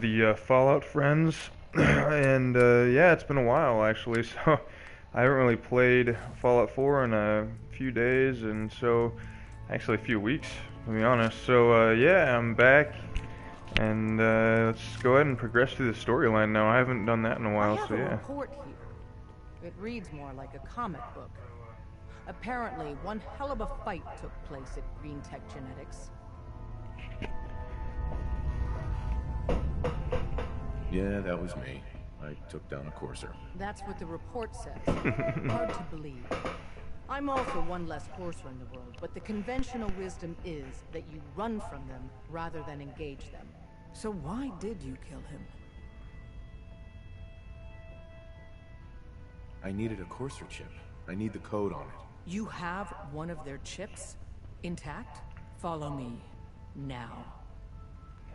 The Fallout friends, and yeah, it's been a while actually. So I haven't really played Fallout 4 in a few days, and so actually a few weeks, to be honest. So yeah, I'm back, and let's go ahead and progress through the storyline now. I haven't done that in a I while, have so a yeah. report here. It reads more like a comic book. Apparently, one hell of a fight took place at Green Tech Genetics. Yeah, that was me. I took down a courser. That's what the report says. Hard to believe. I'm all for one less courser in the world, but the conventional wisdom is that you run from them rather than engage them. So why did you kill him? I needed a courser chip. I need the code on it. You have one of their chips intact? Follow me now.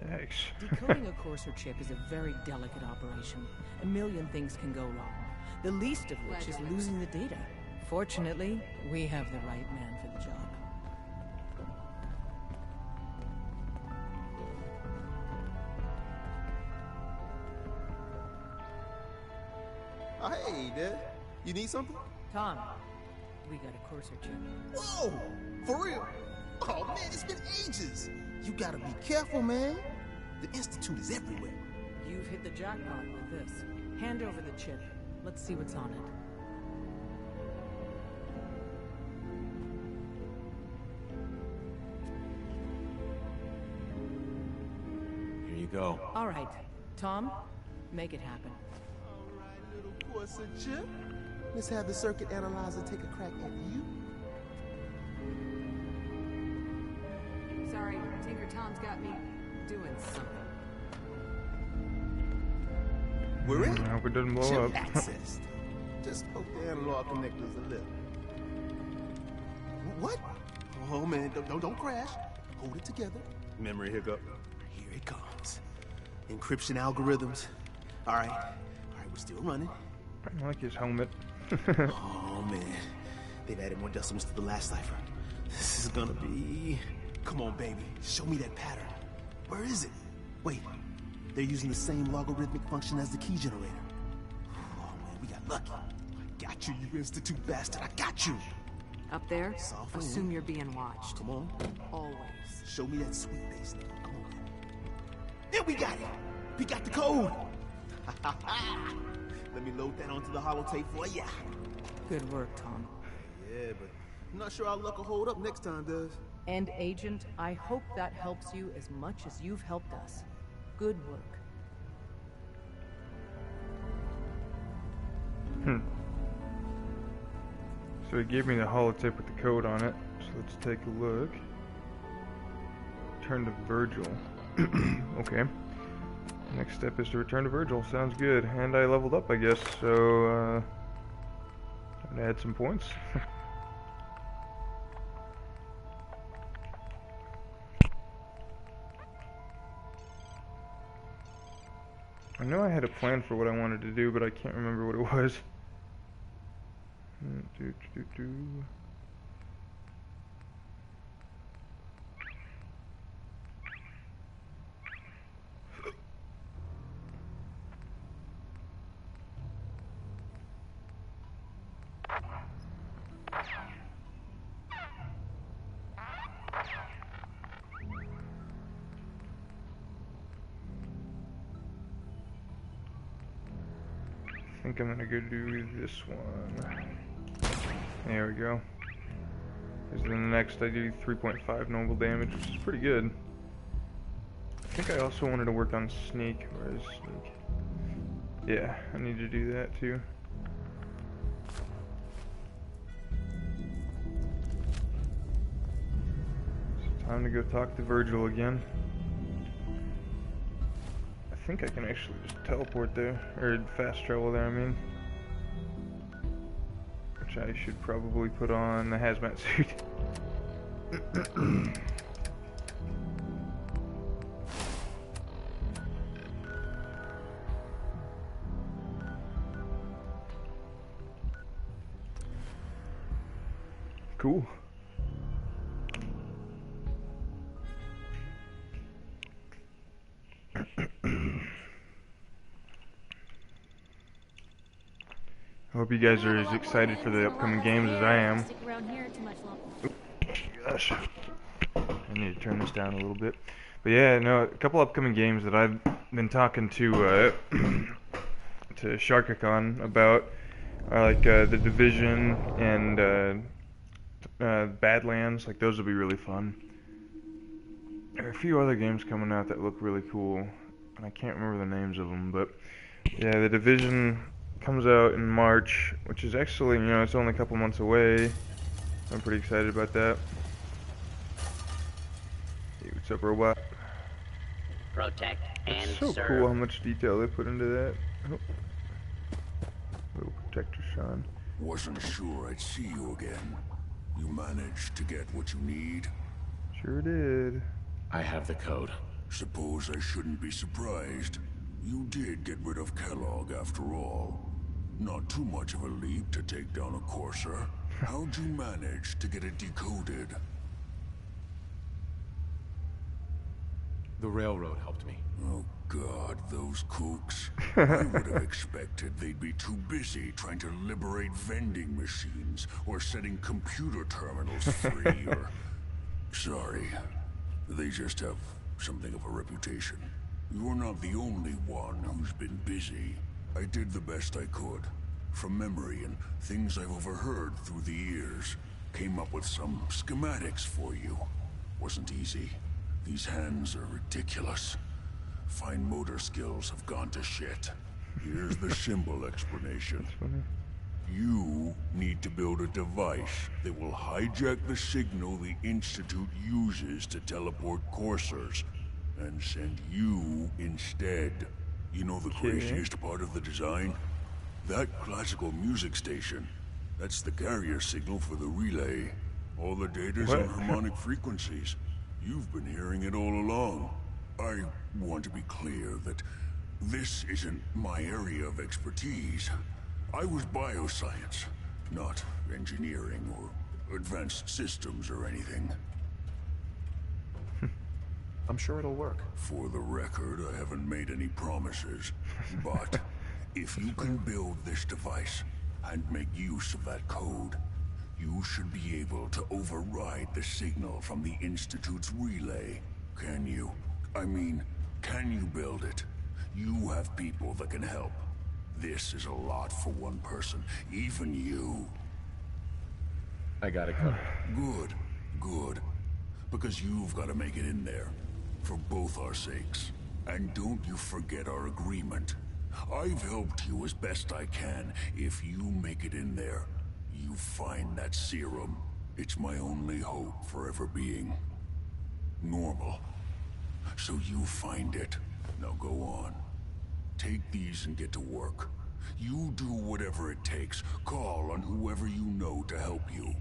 Thanks. Decoding a courser chip is a very delicate operation. A million things can go wrong, the least of which is losing the data. Fortunately, we have the right man for the job. Oh, hey, Dad. You need something? Tom, we got a courser chip. Whoa! For real? Oh, man, it's been ages. You gotta be careful, man. The Institute is everywhere. You've hit the jackpot with this. Hand over the chip. Let's see what's on it. Here you go. All right, Tom, make it happen. All right, little Corsa chip. Let's have the circuit analyzer take a crack at you. Sorry, Tinker Tom's got me doing something. We're in. I hope it doesn't blow Chip up. accessed. Just poke the analog connectors a little. What? Oh, man, don't crash. Hold it together. Memory hiccup. Here it comes. Encryption algorithms. All right, we're still running. I like his helmet. Oh, man. They've added more decimals to the last cipher. This is gonna be... Come on, baby. Show me that pattern. Where is it? Wait. They're using the same logarithmic function as the key generator. Oh, man, we got lucky. I got you, you Institute bastard. I got you. Up there, Soft assume wind. you're being watched. Come on. Always. Show me that sweet bass now. Come on, baby. There we got it. We got the code. Let me load that onto the holotape for ya. Good work, Tom. Yeah, but I'm not sure our luck will hold up next time, does? And Agent, I hope that helps you as much as you've helped us. Good work. So he gave me the holotape with the code on it. So let's take a look. Return to Virgil. Okay. Next step is to return to Virgil. Sounds good. And I leveled up, I guess. So, I'm gonna add some points. I know I had a plan for what I wanted to do, but I can't remember what it was. I think I'm gonna go do this one. There we go. Because then the next I do 3.5 normal damage, which is pretty good. I think I also wanted to work on sneak. Where is sneak? Yeah, I need to do that too. So time to go talk to Virgil again. I think I can actually just teleport there, or fast travel there, I mean. Which I should probably put on the hazmat suit. Cool. hope you guys are as excited for the upcoming games as I am. Stick around here too much longer. Gosh, I need to turn this down a little bit. But yeah, no, a couple upcoming games that I've been talking to to Sharkicon about are like the Division and Badlands. Like those will be really fun. There are a few other games coming out that look really cool, and I can't remember the names of them. But yeah, the Division comes out in March, which is actually, it's only a couple months away. I'm pretty excited about that. Hey, what's up, robot? Protect and It's so serve. cool how much detail they put into that. Oh. Little protector, Sean. Wasn't sure I'd see you again. You managed to get what you need? Sure did. I have the code. Suppose I shouldn't be surprised. You did get rid of Kellogg after all. Not too much of a leap to take down a Courser. How'd you manage to get it decoded? The railroad helped me. Oh God, those kooks. I would have expected they'd be too busy trying to liberate vending machines or setting computer terminals free or... Sorry. They just have something of a reputation. You're not the only one who's been busy. I did the best I could. From memory and things I've overheard through the years. Came up with some schematics for you. Wasn't easy. These hands are ridiculous. Fine motor skills have gone to shit. Here's the simple explanation. You need to build a device that will hijack the signal the Institute uses to teleport coursers, and send you instead. You know the craziest part of the design? That classical music station. That's the carrier signal for the relay. All the data's on harmonic frequencies. You've been hearing it all along. I want to be clear that this isn't my area of expertise. I was bioscience, not engineering or advanced systems or anything. I'm sure it'll work. For the record, I haven't made any promises, but if you can build this device and make use of that code, you should be able to override the signal from the Institute's relay. Can you? I mean, can you build it? You have people that can help. This is a lot for one person, even you. I got it covered. Good, good. Because you've got to make it in there. For both our sakes. And don't you forget our agreement. I've helped you as best I can. If you make it in there, you find that serum. It's my only hope for ever being normal. So you find it. Now go on. Take these and get to work. You do whatever it takes. Call on whoever you know to help you.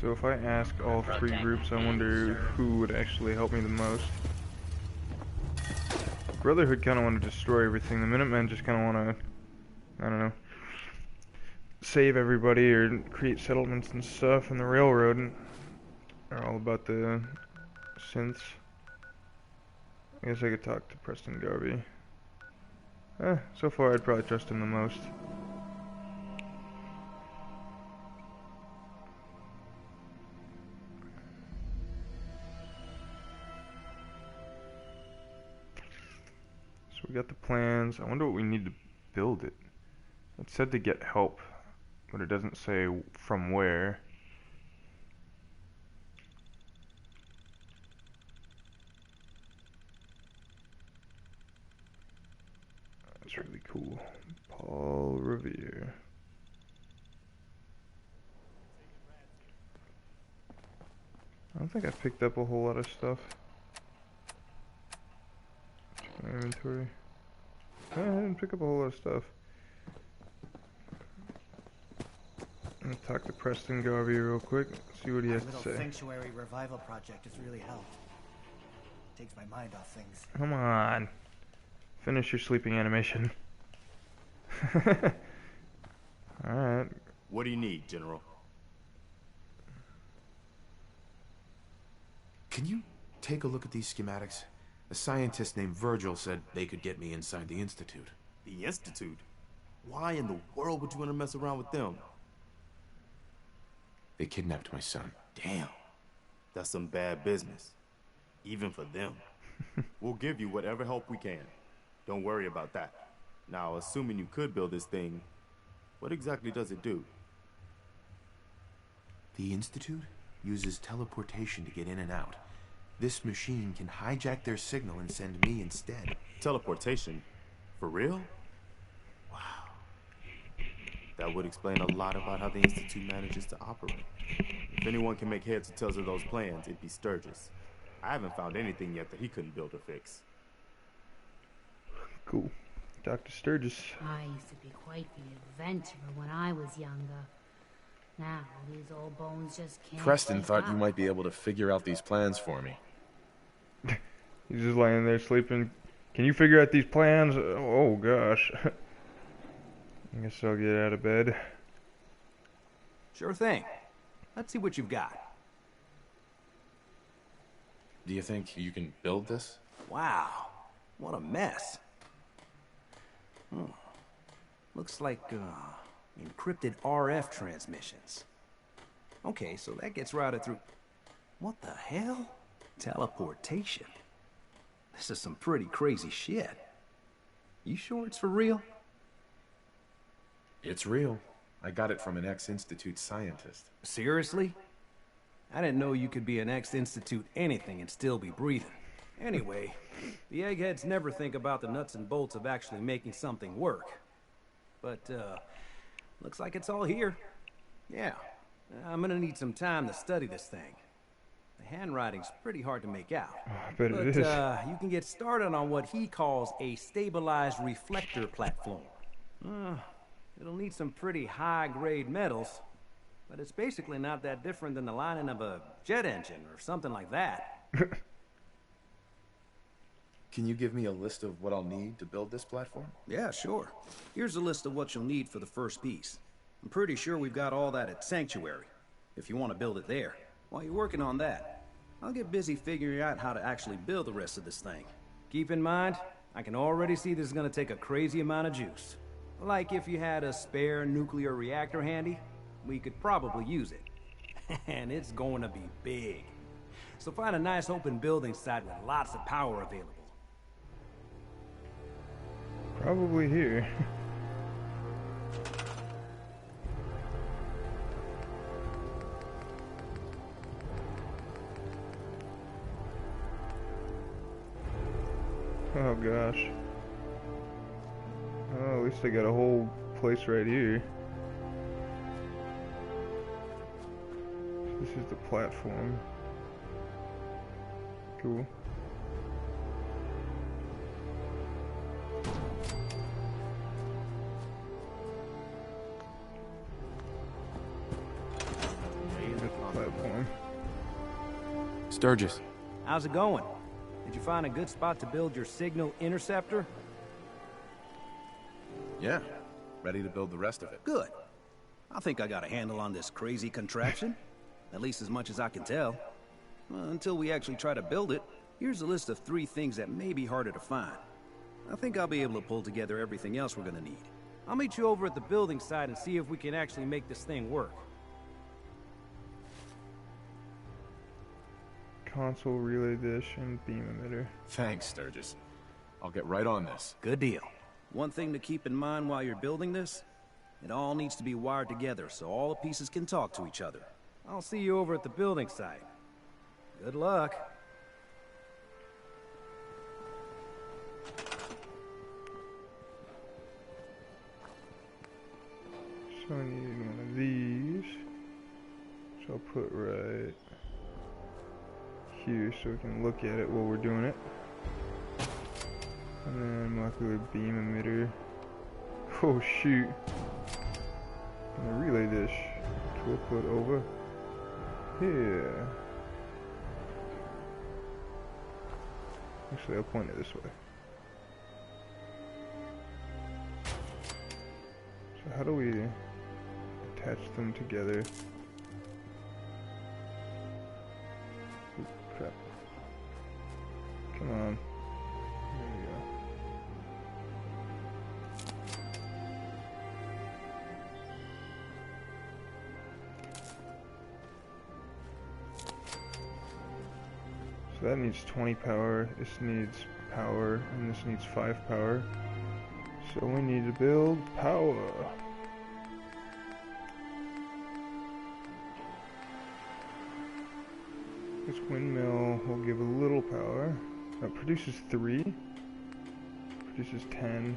So if I ask all three groups, I wonder who would actually help me the most. Brotherhood kind of want to destroy everything. The Minutemen just kind of want to, I don't know, save everybody or create settlements and stuff. And the Railroad are all about the synths. I guess I could talk to Preston Garvey. So far I'd probably trust him the most. So we got the plans. I wonder what we need to build it. It said to get help, but it doesn't say from where. That's really cool. Paul Revere. I don't think I picked up a whole lot of stuff. My inventory. I didn't pick up a whole lot of stuff. I'm gonna talk to Preston Garvey real quick, see what he has to Little say. sanctuary revival project has really helped. Takes my mind off things. Come on. Finish your sleeping animation. Alright. What do you need, General? Can you take a look at these schematics? A scientist named Virgil said they could get me inside the Institute. The Institute? Why in the world would you want to mess around with them? They kidnapped my son. Damn. That's some bad business. Even for them. We'll give you whatever help we can. Don't worry about that. Now, assuming you could build this thing, what exactly does it do? The Institute uses teleportation to get in and out. This machine can hijack their signal and send me instead. Teleportation? For real? Wow. That would explain a lot about how the Institute manages to operate. If anyone can make heads or tails of those plans, it'd be Sturgis. I haven't found anything yet that he couldn't build or fix. Cool. Dr. Sturgis. I used to be quite the adventurer when I was younger. Now, these old bones just can't... Preston keep thought up. you might be able to figure out these plans for me. He's just laying there sleeping. Can you figure out these plans? Oh, gosh. I guess I'll get out of bed. Sure thing. Let's see what you've got. Do you think you can build this? Wow. What a mess. Looks like, encrypted RF transmissions. Okay, so that gets routed through... What the hell? Teleportation. This is some pretty crazy shit. You sure it's for real? It's real. I got it from an ex-Institute scientist. Seriously? I didn't know you could be an ex-Institute anything and still be breathing. Anyway, the eggheads never think about the nuts and bolts of actually making something work. But, looks like it's all here. Yeah, I'm gonna need some time to study this thing. The handwriting's pretty hard to make out. Oh, I bet it is. You can get started on what he calls a stabilized reflector platform. It'll need some pretty high-grade metals, but it's basically not that different than the lining of a jet engine or something like that. Can you give me a list of what I'll need to build this platform? Yeah, sure. Here's a list of what you'll need for the first piece. I'm pretty sure we've got all that at Sanctuary, if you want to build it there. While you're working on that, I'll get busy figuring out how to actually build the rest of this thing. Keep in mind, I can already see this is going to take a crazy amount of juice. Like if you had a spare nuclear reactor handy, we could probably use it. And it's going to be big. So find a nice open building site with lots of power available. Probably here. Oh gosh. Oh, at least they got a whole place right here. This is the platform. Cool. Platform. Sturgis. How's it going? Did you find a good spot to build your signal interceptor? Yeah. Ready to build the rest of it. Good. I think I got a handle on this crazy contraption. At least as much as I can tell. Well, until we actually try to build it, here's a list of 3 things that may be harder to find. I think I'll be able to pull together everything else we're gonna need. I'll meet you over at the building site and see if we can actually make this thing work. Console, relay dish, and beam emitter. Thanks, Sturgis. I'll get right on this. Good deal. One thing to keep in mind while you're building this, it all needs to be wired together so all the pieces can talk to each other. I'll see you over at the building site. Good luck. So I need one of these. So I'll put right here so we can look at it while we're doing it. And then molecular beam emitter. Oh shoot. And a relay dish, which we'll put over here. Actually, I'll point it this way. So how do we attach them together? Oop, crap. Come on. So that needs 20 power, this needs power, and this needs 5 power. So we need to build power. This windmill will give a little power. It produces 3. Produces 10.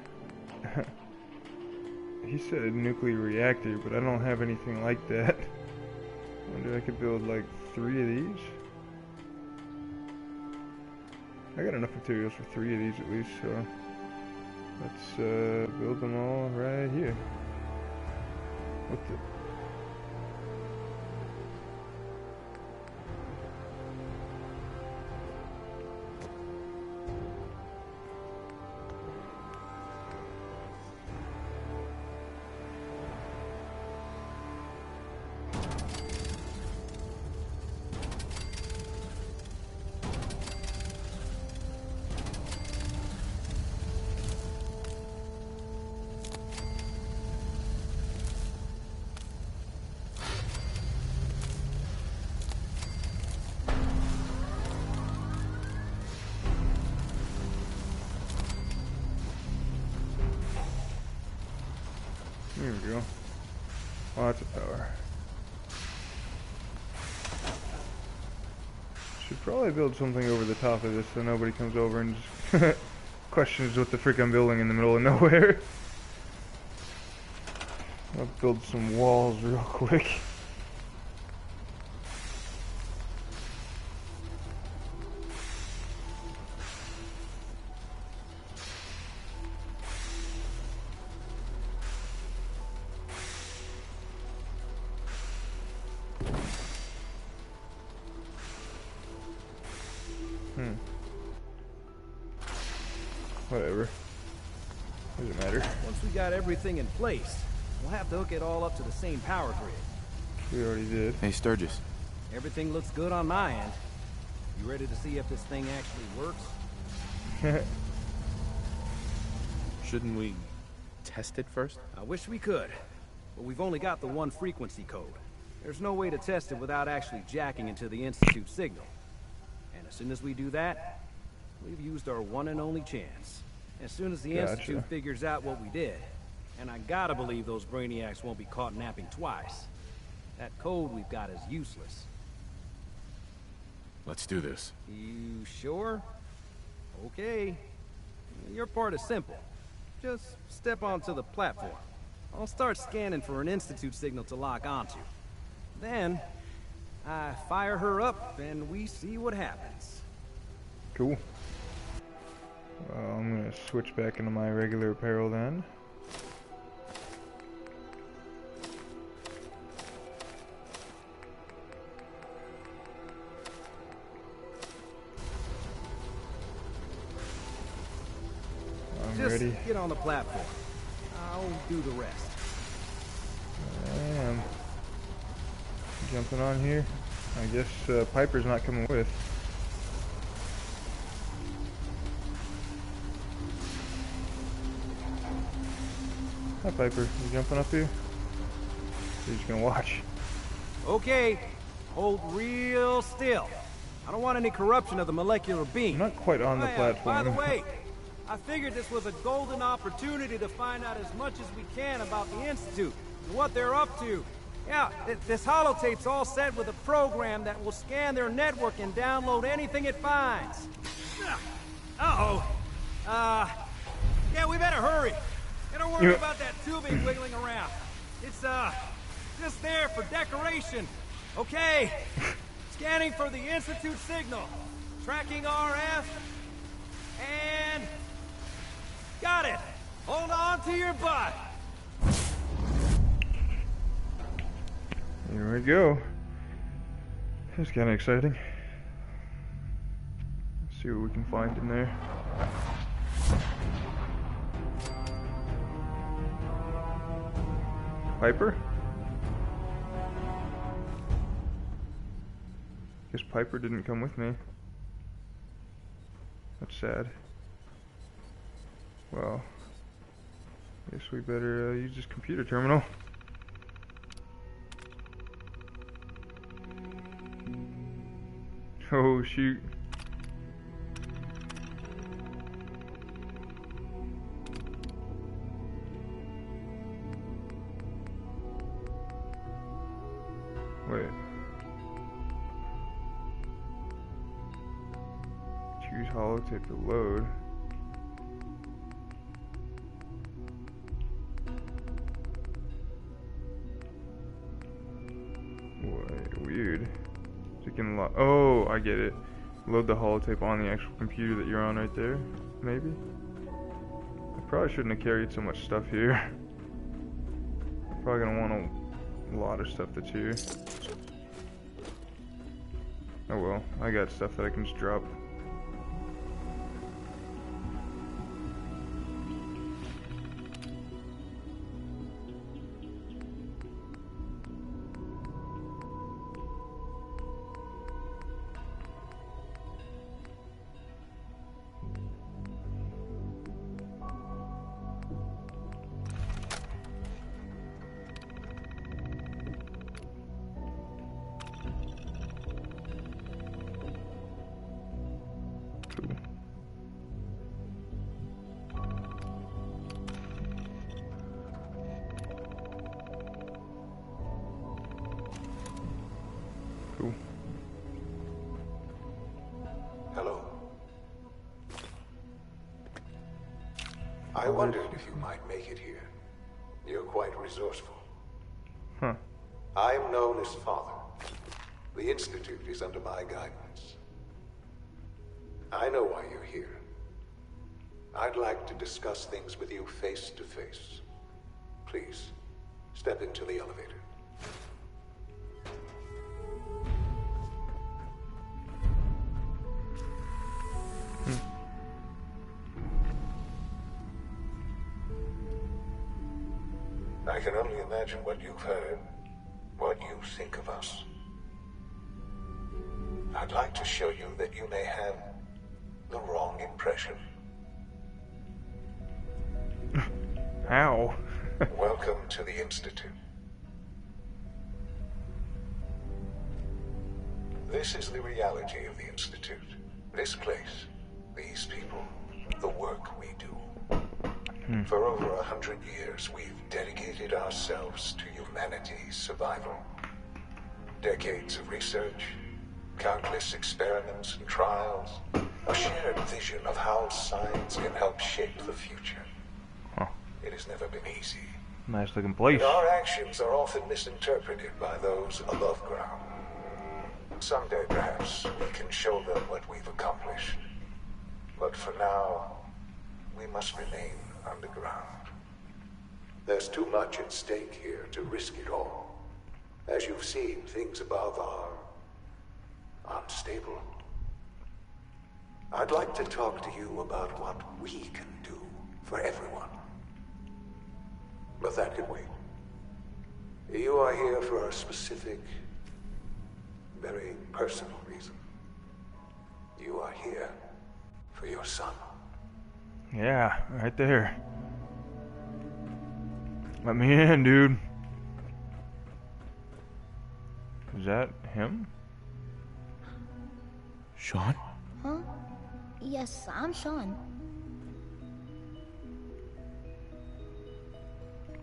He said nuclear reactor, but I don't have anything like that. I wonder if I could build like 3 of these. I got enough materials for 3 of these at least, so let's build them all right here. What the? There we go. Lots of power. Should probably build something over the top of this so nobody comes over and just questions what the frick I'm building in the middle of nowhere. I'll build some walls real quick. Whatever. Doesn't matter. Once we got everything in place, we'll have to hook it all up to the same power grid. We already did. Hey, Sturgis. Everything looks good on my end. You ready to see if this thing actually works? Shouldn't we test it first? I wish we could, but we've only got the one frequency code. There's no way to test it without actually jacking into the Institute signal. And as soon as we do that, we've used our one and only chance. As soon as the Institute figures out what we did, and I gotta believe those brainiacs won't be caught napping twice, that code we've got is useless. Let's do this. You sure? Okay. Your part is simple. Just step onto the platform. I'll start scanning for an Institute signal to lock onto. Then, I fire her up and we see what happens. Cool. Well, I'm gonna switch back into my regular apparel then. I'm Just ready. get on the platform. I'll do the rest. I am. Jumping on here. I guess Piper's not coming with. Hi Piper, you jumping up here? You're just gonna watch. Okay, hold real still. I don't want any corruption of the molecular beam. I'm not quite on the platform. By the way, I figured this was a golden opportunity to find out as much as we can about the Institute and what they're up to. Yeah, this holotape's all set with a program that will scan their network and download anything it finds. Uh-oh. Yeah, we better hurry. Don't worry about that tubing wiggling around. It's, just there for decoration. Okay. Scanning for the Institute signal. Tracking RF. And... got it. Hold on to your butt. Here we go. That's kind of exciting. Let's see what we can find in there. Piper? Guess Piper didn't come with me. That's sad. Well, guess we better use this computer terminal. Oh shoot. Use holotape to load. What? Weird. So you can oh, I get it. Load the holotape on the actual computer that you're on right there. Maybe? I probably shouldn't have carried so much stuff here. I'm probably gonna want a lot of stuff that's here. Oh well, I got stuff that I can just drop. Cool. Hello. I wondered if you might make it here. You're quite resourceful. Huh. I am known as Father. The Institute is under my guidance. I know why you're here. I'd like to discuss things with you face to face. Please, step into the elevator. I can only imagine what you've heard, what you think of us. I'd like to show you that you may have the wrong impression. How? Welcome to the Institute. This is the reality of the Institute. This place, these people, the work we do. For over 100 years, we've dedicated ourselves to humanity's survival. Decades of research, countless experiments and trials, a shared vision of how science can help shape the future. Huh. It has never been easy. Nice looking place. And our actions are often misinterpreted by those above ground. Someday, perhaps, we can show them what we've accomplished. But for now, we must remain underground. There's too much at stake here to risk it all. As you've seen, things above are unstable. I'd like to talk to you about what we can do for everyone. But that can wait. You are here for a specific, very personal reason. You are here for your son. Yeah, right there. Let me in, dude. Is that him? Sean? Huh? Yes, I'm Sean.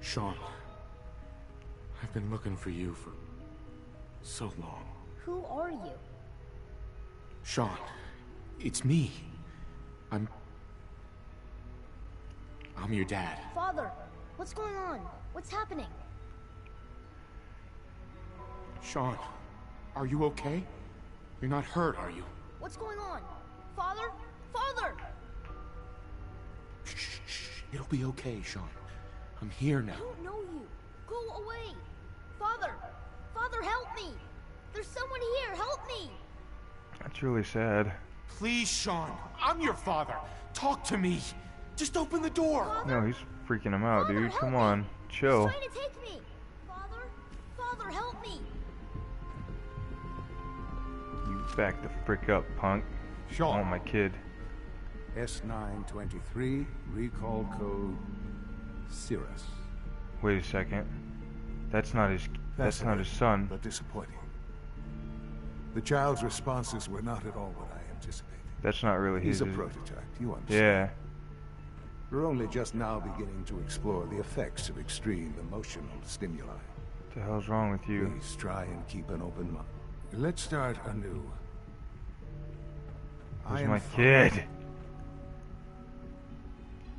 Sean, I've been looking for you for so long. Who are you? Sean, it's me. I'm your dad. Father, what's going on? What's happening? Sean, are you okay? You're not hurt, are you? What's going on? Father? Father! Shh. It'll be okay, Sean. I'm here now. I don't know you. Go away. Father! Father, help me! There's someone here. Help me! That's really sad. Please, Sean. I'm your father. Talk to me. Just open the door. Father? No, he's freaking him out, Father, dude. help Come me. on. Chill. He's trying to take me. Father, help me. You back the frick up, punk. Sean. Oh, my kid. S923, recall code Cirrus. Wait a second. That's not his not his son. But disappointing. The child's responses were not at all what I anticipated. That's not really his. He's a prototype, you understand? Yeah. We're only just now beginning to explore the effects of extreme emotional stimuli. What the hell's wrong with you? Please try and keep an open mind. Let's start anew. He's am my fine. kid.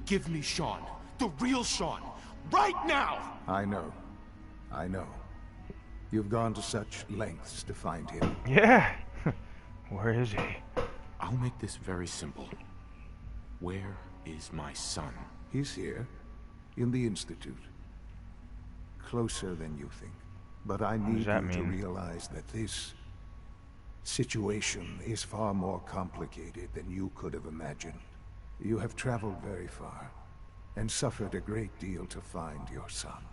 Give me Sean. The real Sean. Right now! I know. I know. You've gone to such lengths to find him. Yeah. Where is he? I'll make this very simple. Where is my son? He's here, in the Institute. Closer than you think. But I need you to realize that this situation is far more complicated than you could have imagined. You have traveled very far, and suffered a great deal to find your son.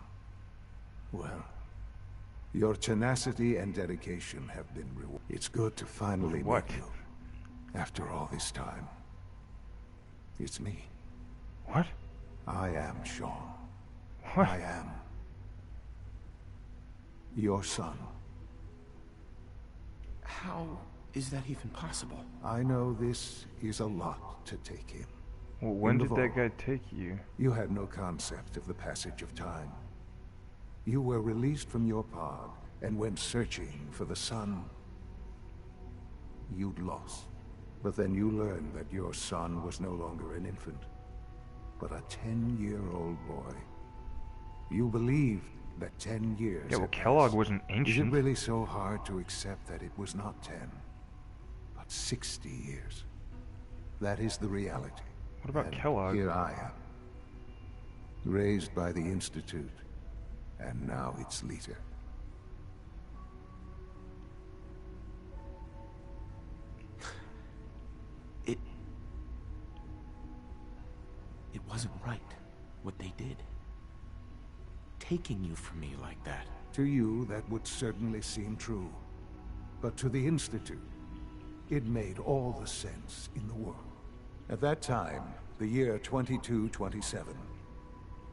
Well, your tenacity and dedication have been rewarded. It's good to finally meet you. After all this time. It's me. What? I am Sean. What? I am your son. How is that even possible? I know this is a lot to take in. Well, when did that guy take you? You had no concept of the passage of time. You were released from your pod and went searching for the son you'd lost. But then you learned that your son was no longer an infant, but a 10-year-old boy. You believed that 10 years. Yeah, well, Kellogg wasn't ancient. Is it really so hard to accept that it was not 10, but 60 years? That is the reality. What about And Kellogg? Here I am, raised by the Institute, and now its leader. It wasn't right, what they did. Taking you from me like that. To you, that would certainly seem true. But to the Institute, it made all the sense in the world. At that time, the year 2227,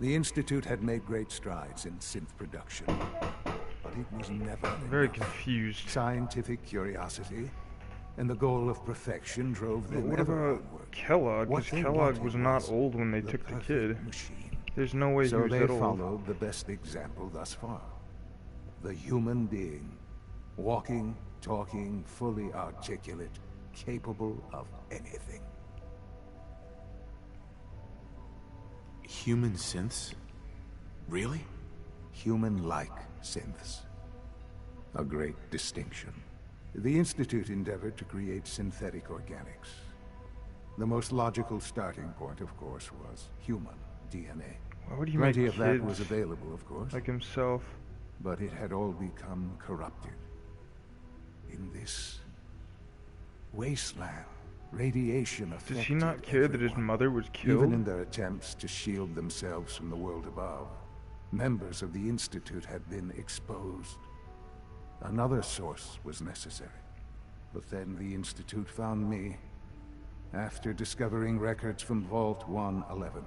the Institute had made great strides in synth production. But it was never very enough. confused. Scientific curiosity and the goal of perfection drove them What ever about onward. Kellogg? What Because they Kellogg wanted was not was old when they the took the perfect kid. machine. There's no way he So was they that old. followed the best example thus far. The human being, walking, talking, fully articulate, capable of anything. Human synths? Really? Human-like synths. A great distinction. The Institute endeavored to create synthetic organics. The most logical starting point, of course, was human DNA. Why would he Plenty make of that kids was available, of course. like himself? But it had all become corrupted. In this wasteland, radiation affected Does he not care that his mother was killed? Even in their attempts to shield themselves from the world above, members of the Institute had been exposed. Another source was necessary. But then the Institute found me after discovering records from Vault 111.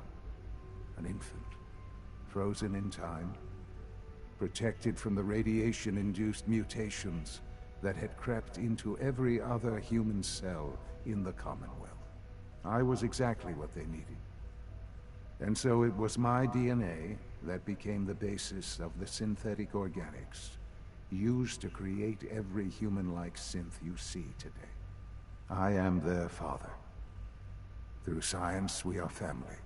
An infant, frozen in time, protected from the radiation-induced mutations that had crept into every other human cell in the Commonwealth. I was exactly what they needed. And so it was my DNA that became the basis of the synthetic organics used to create every human-like synth you see today. I am their father. Through science, we are family.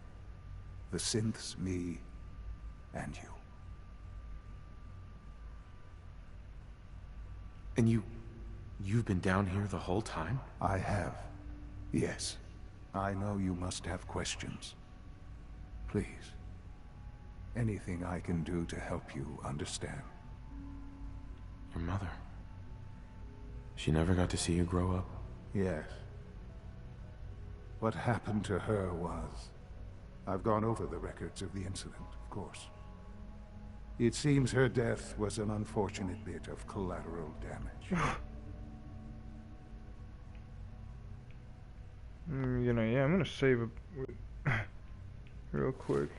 The synths, me, and you. And you've been down here the whole time? I have. Yes. I know you must have questions. Please. Anything I can do to help you understand. Your mother. She never got to see you grow up? Yes. What happened to her was... I've gone over the records of the incident, of course. It seems her death was an unfortunate bit of collateral damage. Yeah, I'm gonna save it real quick.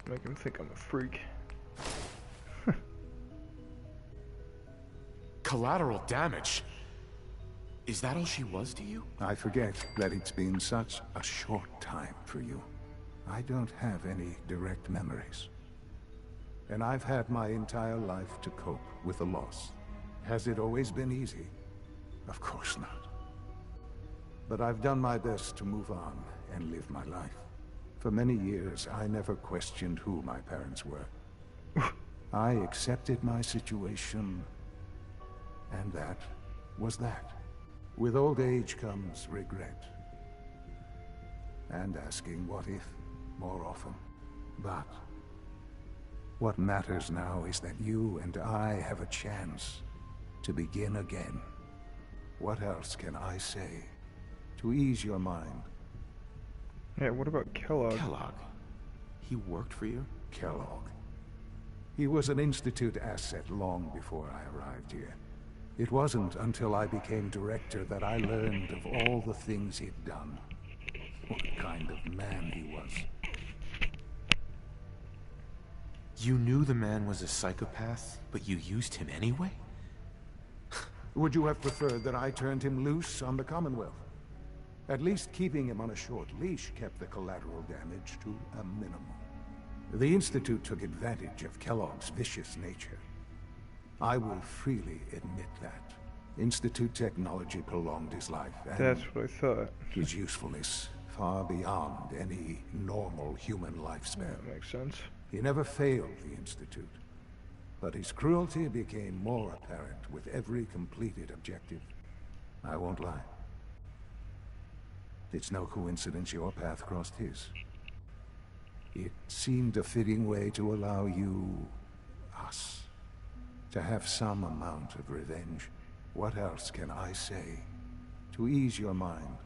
Make him think I'm a freak. Collateral damage? Is that all she was to you? I forget that it's been such a short time for you. I don't have any direct memories. and I've had my entire life to cope with the loss. Has it always been easy? Of course not. But I've done my best to move on and live my life. For many years, I never questioned who my parents were. I accepted my situation, and that was that. With old age comes regret. And asking what if more often. But what matters now is that you and I have a chance to begin again. What else can I say to ease your mind? Yeah, what about Kellogg? Kellogg? He worked for you? Kellogg. He was an Institute asset long before I arrived here. It wasn't until I became director that I learned of all the things he'd done. What kind of man he was. You knew the man was a psychopath, but you used him anyway? Would you have preferred that I turned him loose on the Commonwealth? At least keeping him on a short leash kept the collateral damage to a minimum. The Institute took advantage of Kellogg's vicious nature. I will freely admit that. Institute technology prolonged his life, and that's what I thought. His usefulness far beyond any normal human lifespan. That makes sense. He never failed the Institute, but his cruelty became more apparent with every completed objective. I won't lie. It's no coincidence your path crossed his. It seemed a fitting way to allow you, us, to have some amount of revenge. What else can I say to ease your mind?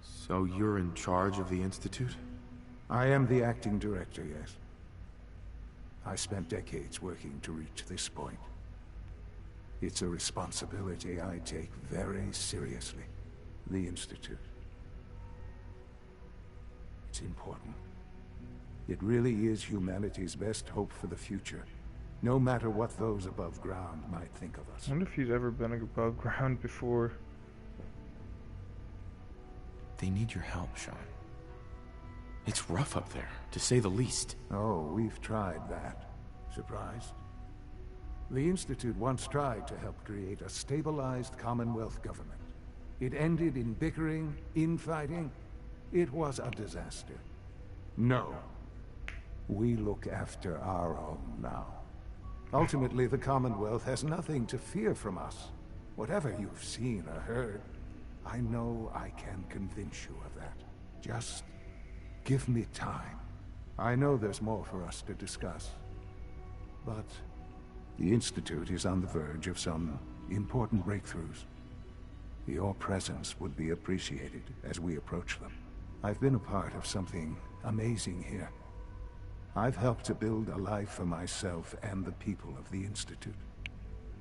So you're in charge of the Institute? I am the acting director, yes. I spent decades working to reach this point. It's a responsibility I take very seriously. The Institute. It's important. It really is humanity's best hope for the future, no matter what those above ground might think of us. I wonder if he's ever been above ground before. They need your help, Sean. It's rough up there, to say the least. Oh, we've tried that. Surprised? The Institute once tried to help create a stabilized Commonwealth government. It ended in bickering, infighting. It was a disaster. No. We look after our own now. Ultimately, the Commonwealth has nothing to fear from us. Whatever you've seen or heard, I know I can convince you of that. Just give me time. I know there's more for us to discuss. But the Institute is on the verge of some important breakthroughs. Your presence would be appreciated as we approach them. I've been a part of something amazing here. I've helped to build a life for myself and the people of the Institute.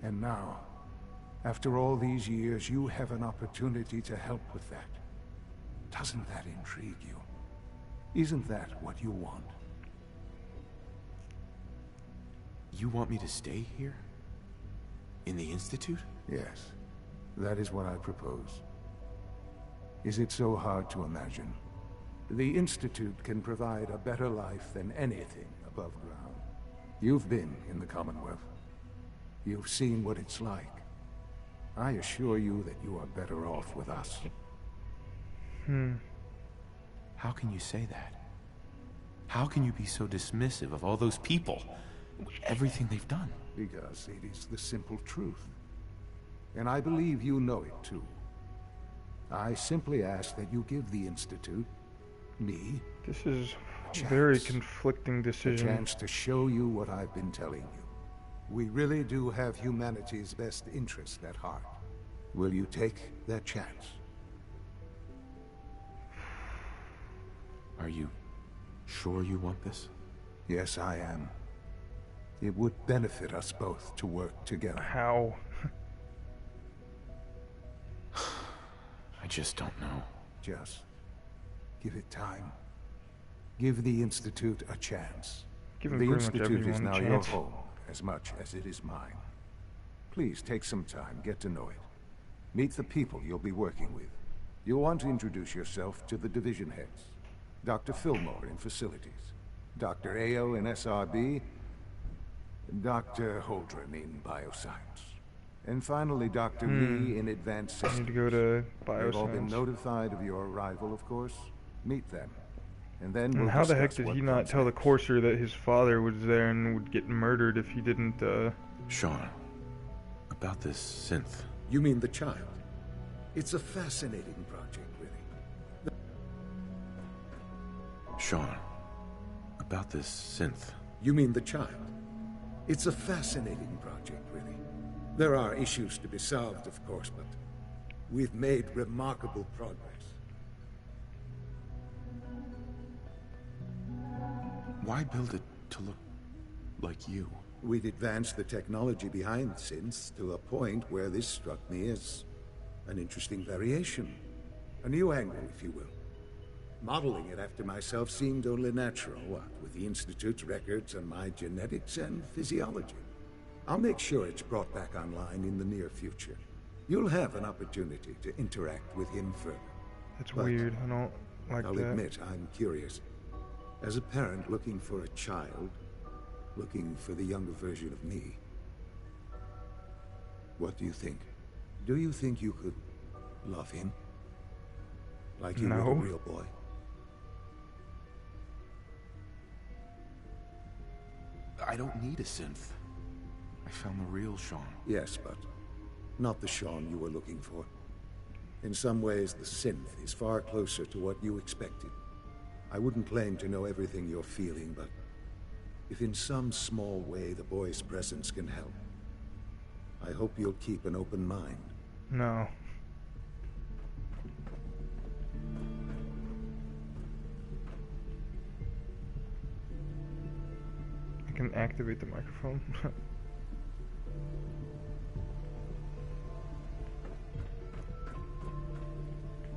And now, after all these years, you have an opportunity to help with that. Doesn't that intrigue you? Isn't that what you want? You want me to stay here? In the Institute? Yes. That is what I propose. Is it so hard to imagine? The Institute can provide a better life than anything above ground. You've been in the Commonwealth. You've seen what it's like. I assure you that you are better off with us. How can you say that? How can you be so dismissive of all those people? Everything they've done? Because it is the simple truth. And I believe you know it too. I simply ask that you give the Institute, me, this is a very conflicting decision. A chance to show you what I've been telling you. We really do have humanity's best interest at heart. Will you take that chance? Are you sure you want this? Yes, I am. It would benefit us both to work together. How? I just don't know. Just give it time. Give the Institute a chance. Give the pretty Institute much is now a your chance. home as much as it is mine. Please take some time, get to know it. Meet the people you'll be working with. You'll want to introduce yourself to the division heads. Dr. Fillmore in facilities. Dr. Ao in SRB, Dr. Holdren in Bioscience, and finally Dr. Lee in Advanced I Systems. need to go to They've all been Bioscience. notified of your arrival, of course. Meet them, and then And we'll how the heck discuss did what he not comes tell the next. Courser that his father was there and would get murdered if he didn't, Sean, about this synth. You mean the child? It's a fascinating project, really. Sean, about this synth. You mean the child? It's a fascinating project, really. There are issues to be solved, of course, but we've made remarkable progress. Why build it to look like you? We'd advanced the technology behind synths to a point where this struck me as an interesting variation. A new angle, if you will. Modeling it after myself seemed only natural, what with the Institute's records on my genetics and physiology. I'll make sure it's brought back online in the near future. You'll have an opportunity to interact with him further. that's But weird. I don't like I'll that. admit I'm curious. As a parent looking for a child, looking for the younger version of me, what do you think? Do you think you could love him? Like you would No. a real boy? I don't need a synth. I found the real Sean. Yes, but not the Sean you were looking for. In some ways, the synth is far closer to what you expected. I wouldn't claim to know everything you're feeling, but if in some small way the boy's presence can help, I hope you'll keep an open mind. No. I can activate the microphone.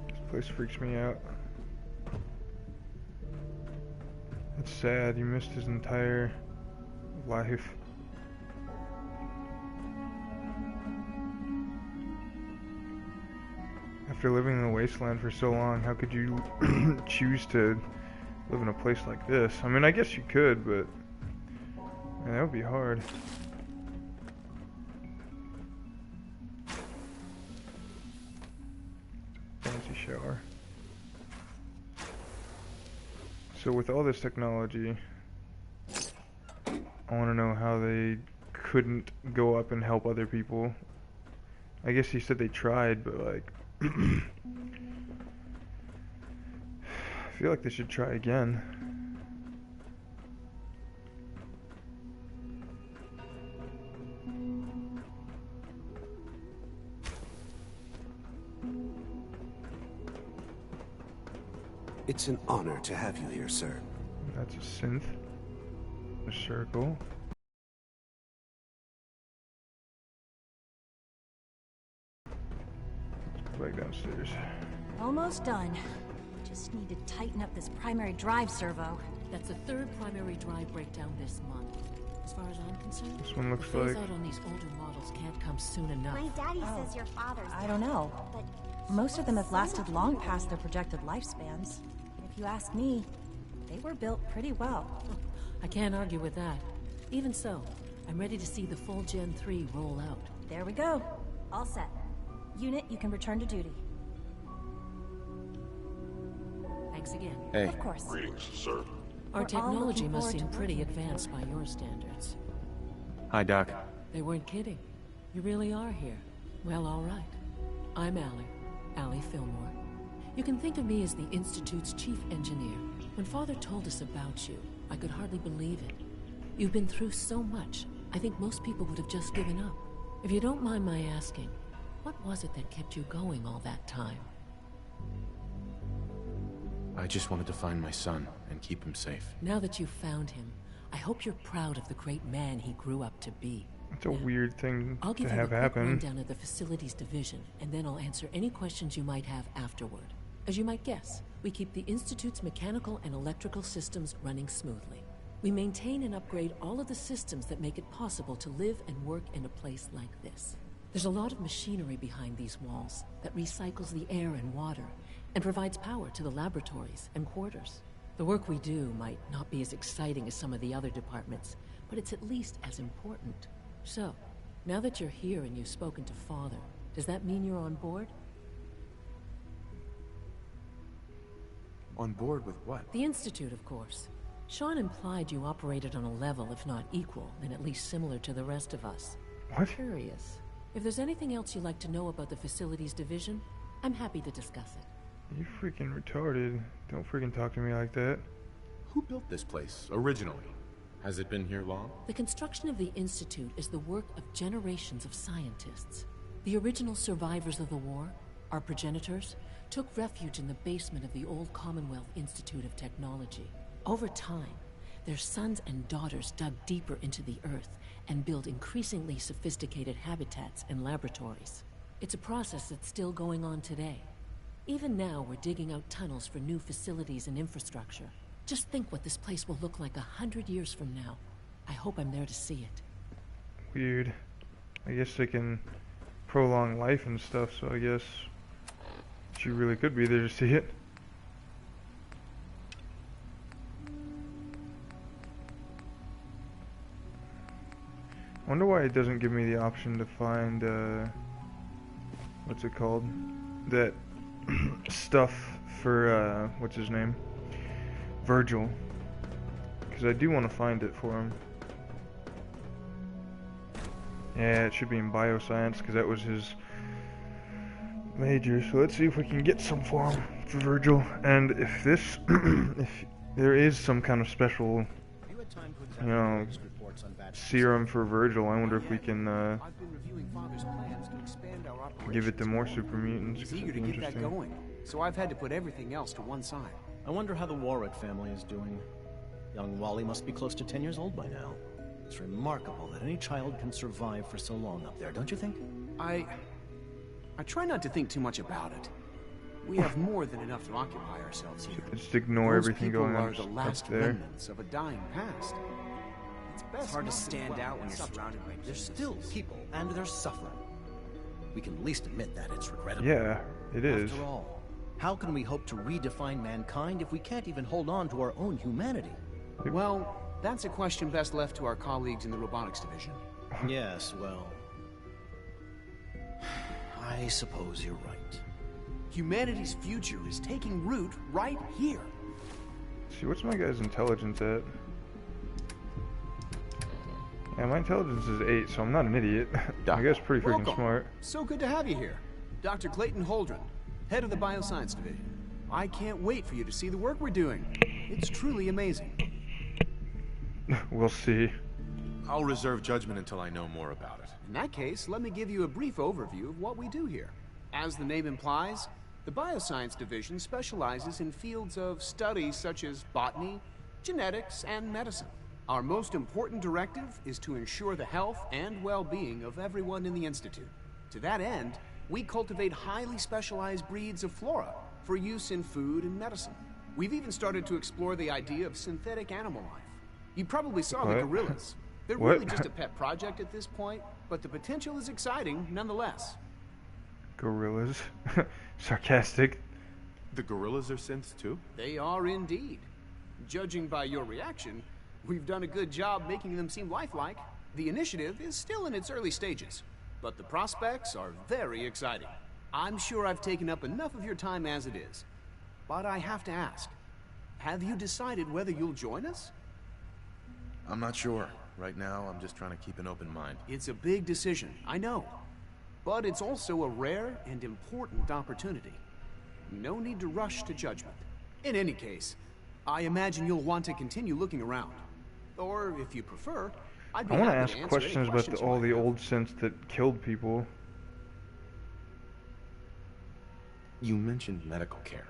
This place freaks me out. It's sad, he missed his entire life. After living in the wasteland for so long, how could you choose to live in a place like this? I mean, I guess you could, but man, that would be hard. Fancy shower. So with all this technology, I want to know how they couldn't go up and help other people. I guess he said they tried, but like I feel like they should try again. It's an honor to have you here, sir. That's a synth. A circle. Let's go back downstairs. Almost done. Just need to tighten up this primary drive servo. That's the third primary drive breakdown this month. As far as I'm concerned, This one looks the phase like- out on these older models can't come soon enough. My daddy says your father's I don't know. but Most of them have lasted long past their projected lifespans. If you ask me, they were built pretty well. I can't argue with that. Even so, I'm ready to see the full Gen 3 roll out. There we go. All set. Unit, you can return to duty. Thanks again. Hey. Of course. Greetings, sir. Our We're all technology looking must forward seem to pretty working with you. advanced by your standards. Hi, Doc. They weren't kidding. You really are here. Well, all right. I'm Allie Fillmore. You can think of me as the Institute's chief engineer. When Father told us about you, I could hardly believe it. You've been through so much, I think most people would have just given up. If you don't mind my asking, what was it that kept you going all that time? I just wanted to find my son and keep him safe. Now that you've found him, I hope you're proud of the great man he grew up to be. It's a weird thing I'll give to you a have quick happen. rundown of the facilities division, and then I'll answer any questions you might have afterward. As you might guess, we keep the Institute's mechanical and electrical systems running smoothly. We maintain and upgrade all of the systems that make it possible to live and work in a place like this. There's a lot of machinery behind these walls that recycles the air and water and provides power to the laboratories and quarters. The work we do might not be as exciting as some of the other departments, but it's at least as important. So, now that you're here and you've spoken to Father, does that mean you're on board? On board with what? The Institute, of course. Sean implied you operated on a level, if not equal, then at least similar to the rest of us. What? Curious. If there's anything else you'd like to know about the Facilities Division, I'm happy to discuss it. You freaking retarded. Don't freaking talk to me like that. Who built this place, originally? Has it been here long? The construction of the Institute is the work of generations of scientists. The original survivors of the war, our progenitors, took refuge in the basement of the old Commonwealth Institute of Technology. Over time, their sons and daughters dug deeper into the earth and built increasingly sophisticated habitats and laboratories. It's a process that's still going on today. Even now, we're digging out tunnels for new facilities and infrastructure. Just think what this place will look like 100 years from now. I hope I'm there to see it. Weird. I guess they can prolong life and stuff, so I guess she really could be there to see it. I wonder why it doesn't give me the option to find, what's it called? That stuff for, what's his name? Virgil. Because I do want to find it for him. Yeah, it should be in bioscience, because that was his major. So let's see if we can get some for him, for Virgil. And if this, if there is some kind of special, you know, serum for Virgil, I wonder if we can give it to more super mutants. He's eager to get that going, so I've had to put everything else to one side. I wonder how the Warwick family is doing. Young Wally must be close to 10 years old by now. It's remarkable that any child can survive for so long up there, don't you think? I try not to think too much about it. We have more than enough to occupy ourselves here. Just ignore everything going on Those people are the last there. remnants of a dying past. It's hard to stand out when you're surrounded by... There's still people, and they're suffering. We can at least admit that it's regrettable. Yeah, it is. After all, how can we hope to redefine mankind if we can't even hold on to our own humanity? Well, that's a question best left to our colleagues in the robotics division. Yes, well... I suppose you're right. Humanity's future is taking root right here. See, what's my guy's intelligence at? Yeah, my intelligence is 8, so I'm not an idiot. I guess pretty freaking Welcome. smart. So good to have you here. Dr. Clayton Holdren, head of the Bioscience Division. I can't wait for you to see the work we're doing. It's truly amazing. We'll see. I'll reserve judgment until I know more about it. In that case, let me give you a brief overview of what we do here. As the name implies, the Bioscience Division specializes in fields of study such as botany, genetics, and medicine. Our most important directive is to ensure the health and well-being of everyone in the Institute. To that end, we cultivate highly specialized breeds of flora for use in food and medicine. We've even started to explore the idea of synthetic animal life. You probably saw the gorillas. They're really just a pet project at this point, but the potential is exciting nonetheless. Gorillas? Sarcastic. The gorillas are synths too? They are indeed. Judging by your reaction, we've done a good job making them seem lifelike. The initiative is still in its early stages, but the prospects are very exciting. I'm sure I've taken up enough of your time as it is. But I have to ask, have you decided whether you'll join us? I'm not sure. Right now, I'm just trying to keep an open mind. It's a big decision, I know. But it's also a rare and important opportunity. No need to rush to judgment. In any case, I imagine you'll want to continue looking around. Or, if you prefer, I'd be I want to happy ask to answer questions any about questions all you the might old synths that killed people. You mentioned medical care.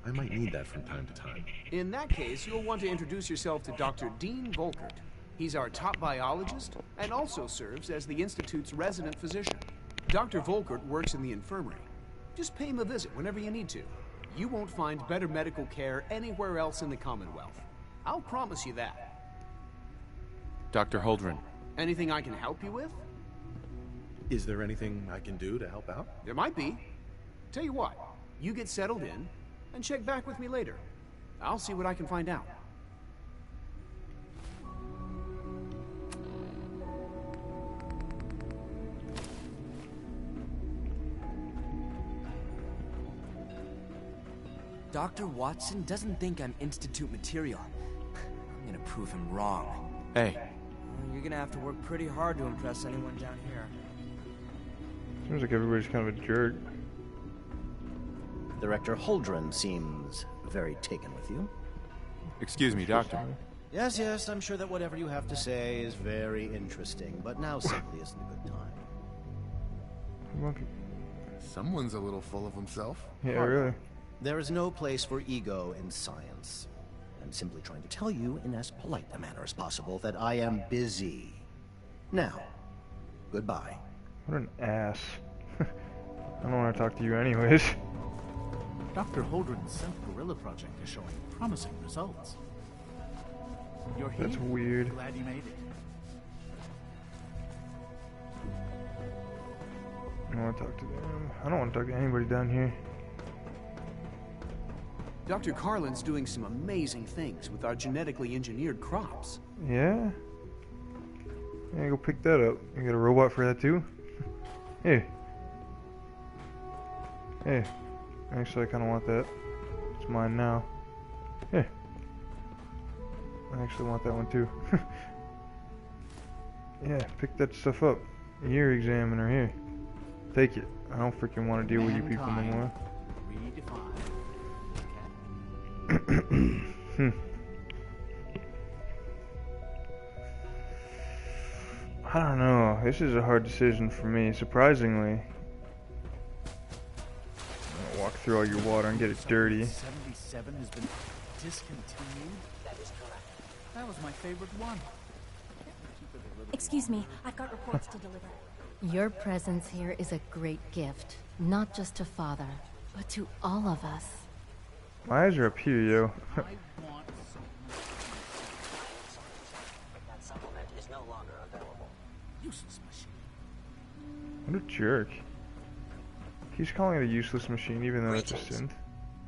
I might need that from time to time. In that case, you'll want to introduce yourself to Dr. Dean Volkert. He's our top biologist and also serves as the Institute's resident physician. Dr. Volkert works in the infirmary. Just pay him a visit whenever you need to. You won't find better medical care anywhere else in the Commonwealth. I'll promise you that. Dr. Holdren. Anything I can help you with? Is there anything I can do to help out? There might be. Tell you what, you get settled in and check back with me later. I'll see what I can find out. Dr. Watson doesn't think I'm Institute material. I'm gonna prove him wrong. Hey. You're gonna have to work pretty hard to impress anyone down here. Seems like everybody's kind of a jerk. Director Holdren seems very taken with you. Excuse me, Doctor. Yes, yes, I'm sure that whatever you have to say is very interesting, but now simply isn't a good time. Someone's a little full of himself. Yeah, really. There is no place for ego in science. I'm simply trying to tell you in as polite a manner as possible that I am busy. Now, goodbye. What an ass. I don't want to talk to you anyways. Dr. Holdren's Synth-Gorilla project is showing promising results. You're here. That's weird. Glad you made it. I don't want to talk to them. I don't want to talk to anybody down here. Dr. Carlin's doing some amazing things with our genetically engineered crops. Yeah? Yeah, go pick that up. You got a robot for that too? Hey. Hey. Actually, I kind of want that. It's mine now. Hey. I actually want that one too. Yeah, pick that stuff up. Ear examiner here. Take it. I don't freaking want to deal with you people no more. I don't know. This is a hard decision for me, surprisingly. I'm gonna walk through all your water and get it dirty. 77 has been discontinued? That is correct. That was my favorite one. Excuse me, I've got reports to deliver. Your presence here is a great gift, not just to Father, but to all of us. My eyes are up here, yo. That supplement is no longer available. Useless machine. What a jerk. He's calling it a useless machine even though it's a synth.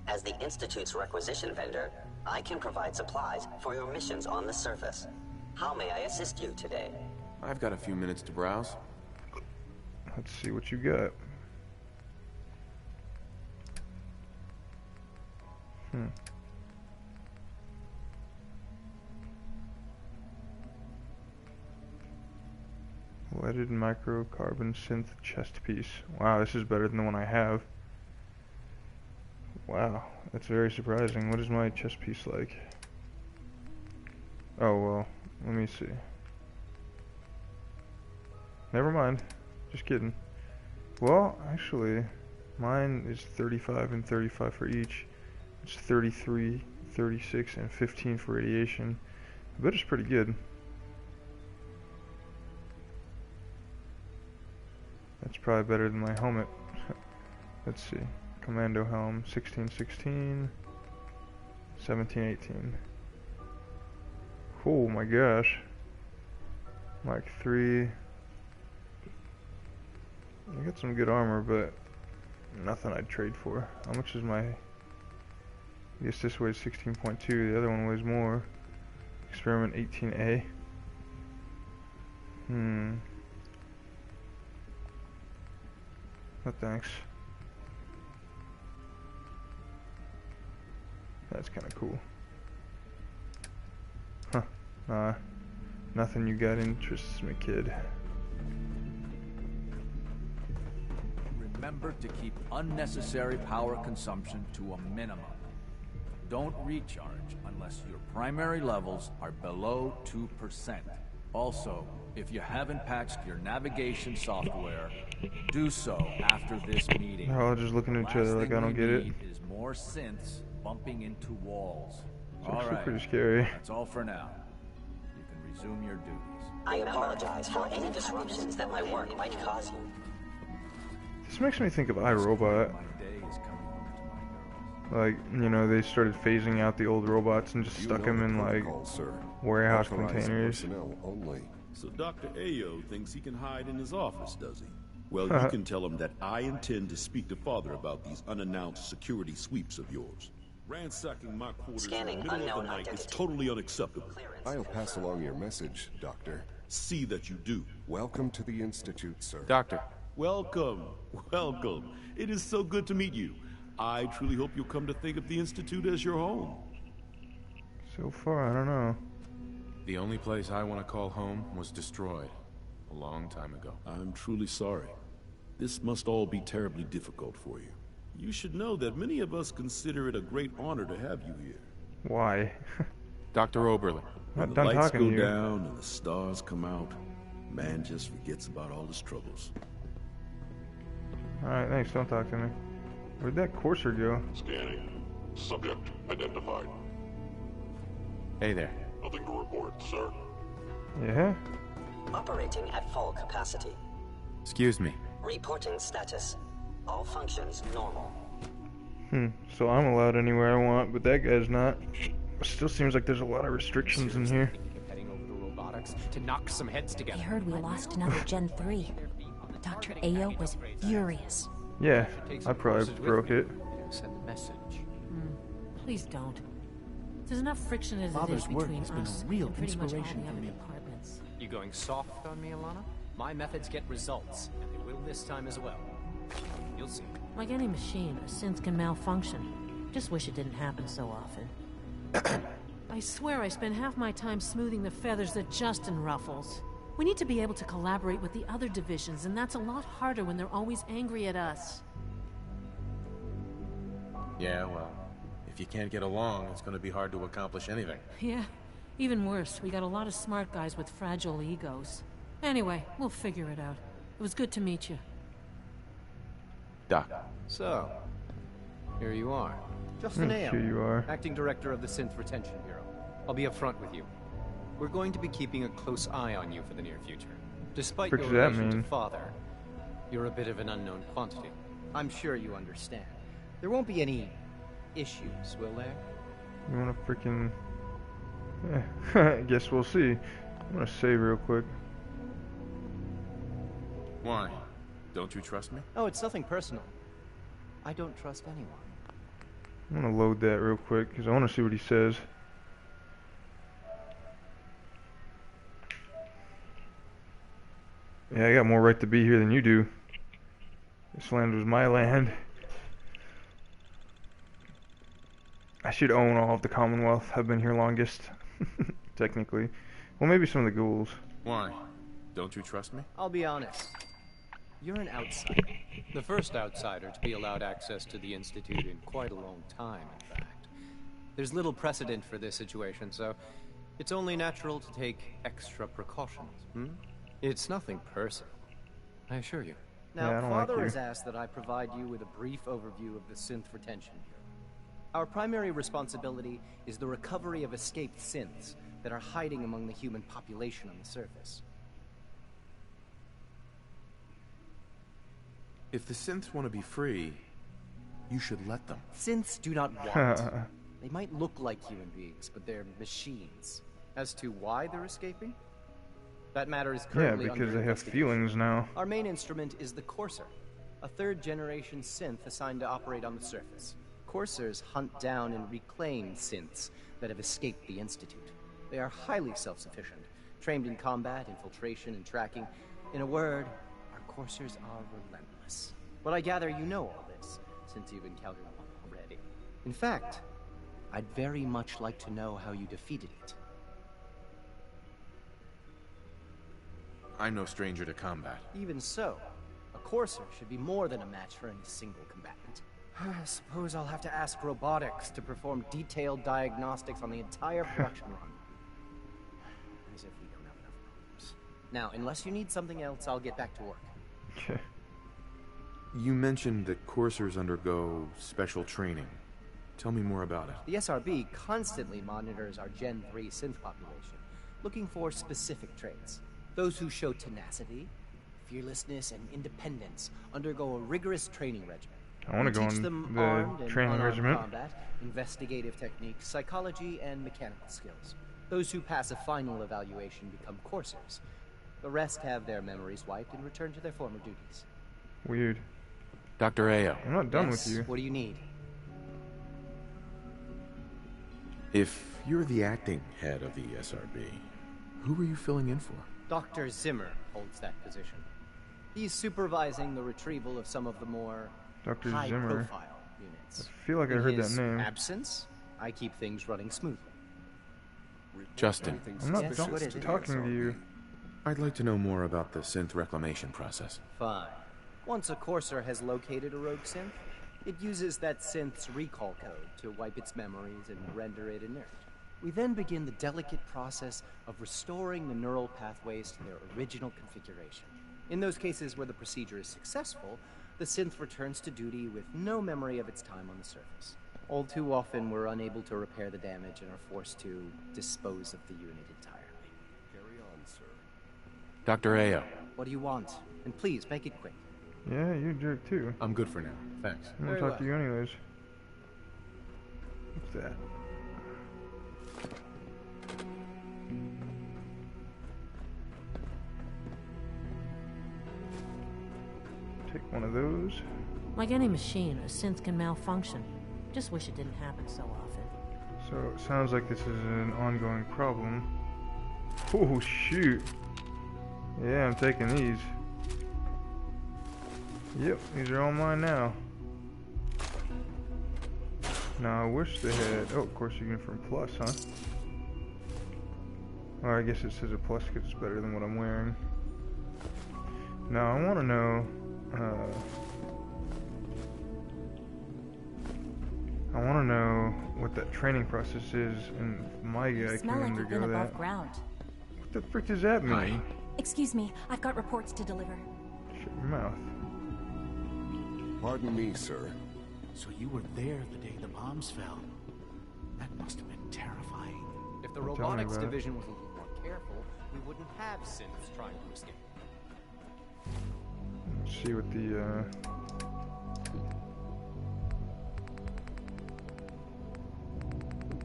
As the Institute's requisition vendor, I can provide supplies for your missions on the surface. How may I assist you today? I've got a few minutes to browse. Let's see what you got. Leaded microcarbon synth chest piece. Wow, this is better than the one I have. Wow, that's very surprising. What is my chest piece like? Oh, well, let me see. Never mind. Just kidding. Well, actually, mine is 35 and 35 for each. It's 33, 36, and 15 for radiation. I bet it's pretty good. That's probably better than my helmet. Let's see. Commando helm, 1616, 1718. Oh my gosh. Mark 3. I got some good armor, but nothing I'd trade for. How much is my... I guess this weighs 16.2, the other one weighs more. Experiment 18A. No thanks. That's kinda cool. Huh. Nothing you got interests me, kid. Remember to keep unnecessary power consumption to a minimum. Don't recharge unless your primary levels are below 2%. Also, if you haven't patched your navigation software, do so after this meeting. They're all just looking at each other like I don't get it. Is more synths bumping into walls. It's All actually right, pretty scary. that's all for now. You can resume your duties. I apologize for any disruptions that my work might cause you. This makes me think of iRobot. Like, you know, they started phasing out the old robots and just stuck them in, like, warehouse containers. Only. So Dr. Ayo thinks he can hide in his office, does he? Well, you can tell him that I intend to speak to Father about these unannounced security sweeps of yours. Ransacking my quarters Scanning in the middle of unknown the night is identity. totally unacceptable. I'll pass along your message, Doctor. See that you do. Welcome to the Institute, sir. Doctor. Welcome. Welcome. It is so good to meet you. I truly hope you'll come to think of the Institute as your home. So far, I don't know. The only place I want to call home was destroyed a long time ago. I'm truly sorry. This must all be terribly difficult for you. You should know that many of us consider it a great honor to have you here. Why? Dr. Oberlin. When the lights go down and the stars come out, man just forgets about all his troubles. Alright, thanks. Don't talk to me. Where'd that courser go? Scanning. Subject identified. Hey there. Nothing to report, sir. Yeah? Operating at full capacity. Excuse me. Reporting status. All functions normal. So I'm allowed anywhere I want, but that guy's not. Still seems like there's a lot of restrictions in here. Heading over to robotics to knock some heads together. I heard we lost another Gen 3. Dr. Ayo was furious. Yeah, I probably broke it. Send a message. Please don't. There's enough friction as it is between us and pretty much all the other departments. You going soft on me, Alana? My methods get results, and they will this time as well. You'll see. Like any machine, a synth can malfunction. Just wish it didn't happen so often. I swear I spend half my time smoothing the feathers that Justin ruffles. We need to be able to collaborate with the other divisions, and that's a lot harder when they're always angry at us. Yeah, well, if you can't get along, it's going to be hard to accomplish anything. Yeah, even worse, we got a lot of smart guys with fragile egos. Anyway, we'll figure it out. It was good to meet you. Doc. So, here you are. Justin Ayo, here you are. Acting Director of the Synth Retention Bureau. I'll be upfront with you. We're going to be keeping a close eye on you for the near future. Despite your relation to Father, you're a bit of an unknown quantity. I'm sure you understand. There won't be any issues, will there? You wanna freaking... Yeah, guess we'll see. I'm gonna save real quick. Why? Don't you trust me? Oh, it's nothing personal. I don't trust anyone. I'm gonna load that real quick, because I want to see what he says. Yeah, I got more right to be here than you do. This land was my land. I should own all of the Commonwealth. I've been here longest. Technically. Well, maybe some of the ghouls. Why? Don't you trust me? I'll be honest. You're an outsider. The first outsider to be allowed access to the Institute in quite a long time, in fact. There's little precedent for this situation, so it's only natural to take extra precautions. It's nothing personal, I assure you. Now, Father has asked that I provide you with a brief overview of the Synth Retention Bureau. Our primary responsibility is the recovery of escaped synths that are hiding among the human population on the surface. If the synths want to be free, you should let them. Synths do not want. They might look like human beings, but they're machines. As to why they're escaping? That matter is currently because they have feelings now. Our main instrument is the Courser, a third-generation synth assigned to operate on the surface. Coursers hunt down and reclaim synths that have escaped the Institute. They are highly self-sufficient, trained in combat, infiltration, and tracking. In a word, our Coursers are relentless. But I gather you know all this, since you've encountered one already. In fact, I'd very much like to know how you defeated it. I'm no stranger to combat. Even so, a Courser should be more than a match for any single combatant. I suppose I'll have to ask robotics to perform detailed diagnostics on the entire production run. As if we don't have enough problems. Now, unless you need something else, I'll get back to work. Okay. You mentioned that coursers undergo special training. Tell me more about it. The SRB constantly monitors our Gen 3 synth population, looking for specific traits. Those who show tenacity, fearlessness, and independence undergo a rigorous training regimen. I want to go on the training regimen. Combat, investigative techniques, psychology, and mechanical skills. Those who pass a final evaluation become coursers. The rest have their memories wiped and return to their former duties. Weird. Dr. Ayo. I'm not done with you. What do you need? If you're the acting head of the SRB, who are you filling in for? Dr. Zimmer holds that position. He's supervising the retrieval of some of the more Dr. Zimmer. high-profile units. I feel like I In heard that his name. absence, I keep things running smoothly. Justin. I'm not talking to you. I'd like to know more about the synth reclamation process. Fine. Once a Courser has located a rogue synth, it uses that synth's recall code to wipe its memories and render it inert. We then begin the delicate process of restoring the neural pathways to their original configuration. In those cases where the procedure is successful, the synth returns to duty with no memory of its time on the surface. All too often, we're unable to repair the damage and are forced to dispose of the unit entirely. Carry on, sir. Dr. Ayo. What do you want? And please, make it quick. Yeah, you're a jerk too. I'm good for now. Thanks. I'm gonna talk to you anyways. What's that? Take one of those. Like any machine, a synth can malfunction. Just wish it didn't happen so often. So it sounds like this is an ongoing problem. Oh shoot. Yeah, I'm taking these. Yep, these are all mine now. Now I wish they had... Oh, of course, uniform plus, huh? Well, I guess it says a plus because it's better than what I'm wearing. Now I want to know... I want to know what that training process is, and my guy can undergo that. Ground. What the frick does that mean? Hi. Excuse me, I've got reports to deliver. Shut your mouth. Pardon me, sir. So you were there the day the bombs fell. That must have been terrifying. If the robotics division was a little more careful, we wouldn't have synths trying to escape. Let's see what the,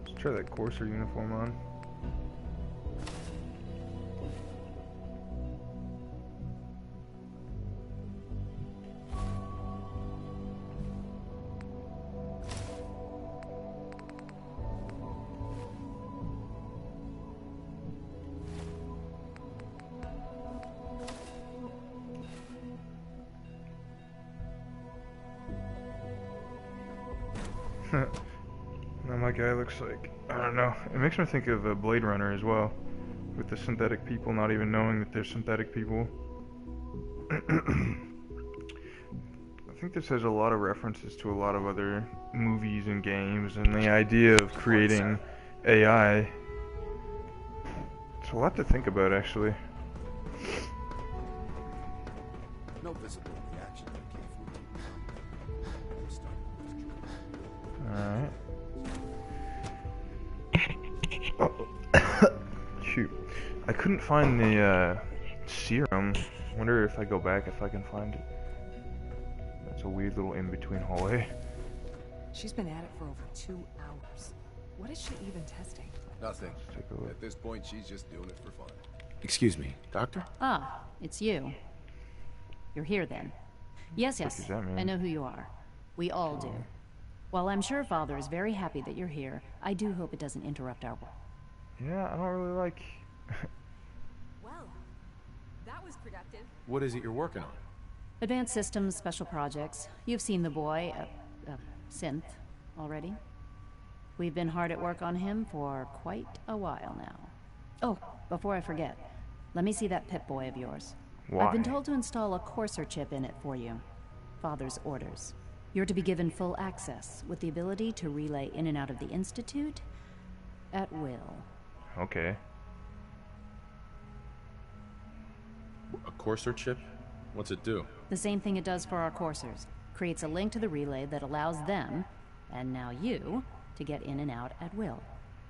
Let's try that Courser uniform on. Now my guy looks like, I don't know, it makes me think of Blade Runner as well, with the synthetic people not even knowing that they're synthetic people. I think this has a lot of references to a lot of other movies and games, and the idea of creating AI. It's a lot to think about, actually. No visible reaction Alright. Shoot. I couldn't find the serum. Wonder if I go back if I can find it. That's a weird little in-between hallway. She's been at it for over 2 hours. What is she even testing? Nothing. At this point, she's just doing it for fun. Excuse me, doctor? Ah, it's you. You're here then. Yes, What does that mean? I know who you are. We all do. While I'm sure Father is very happy that you're here, I do hope it doesn't interrupt our work. Yeah, I don't really like... Well, that was productive. What is it you're working on? Advanced Systems, Special Projects. You've seen the boy, Synth, already. We've been hard at work on him for quite a while now. Oh, before I forget, let me see that Pip-Boy of yours. Why? I've been told to install a Courser chip in it for you. Father's orders. You're to be given full access, with the ability to relay in and out of the Institute at will. Okay. A Courser chip? What's it do? The same thing it does for our coursers. Creates a link to the relay that allows them, and now you, to get in and out at will.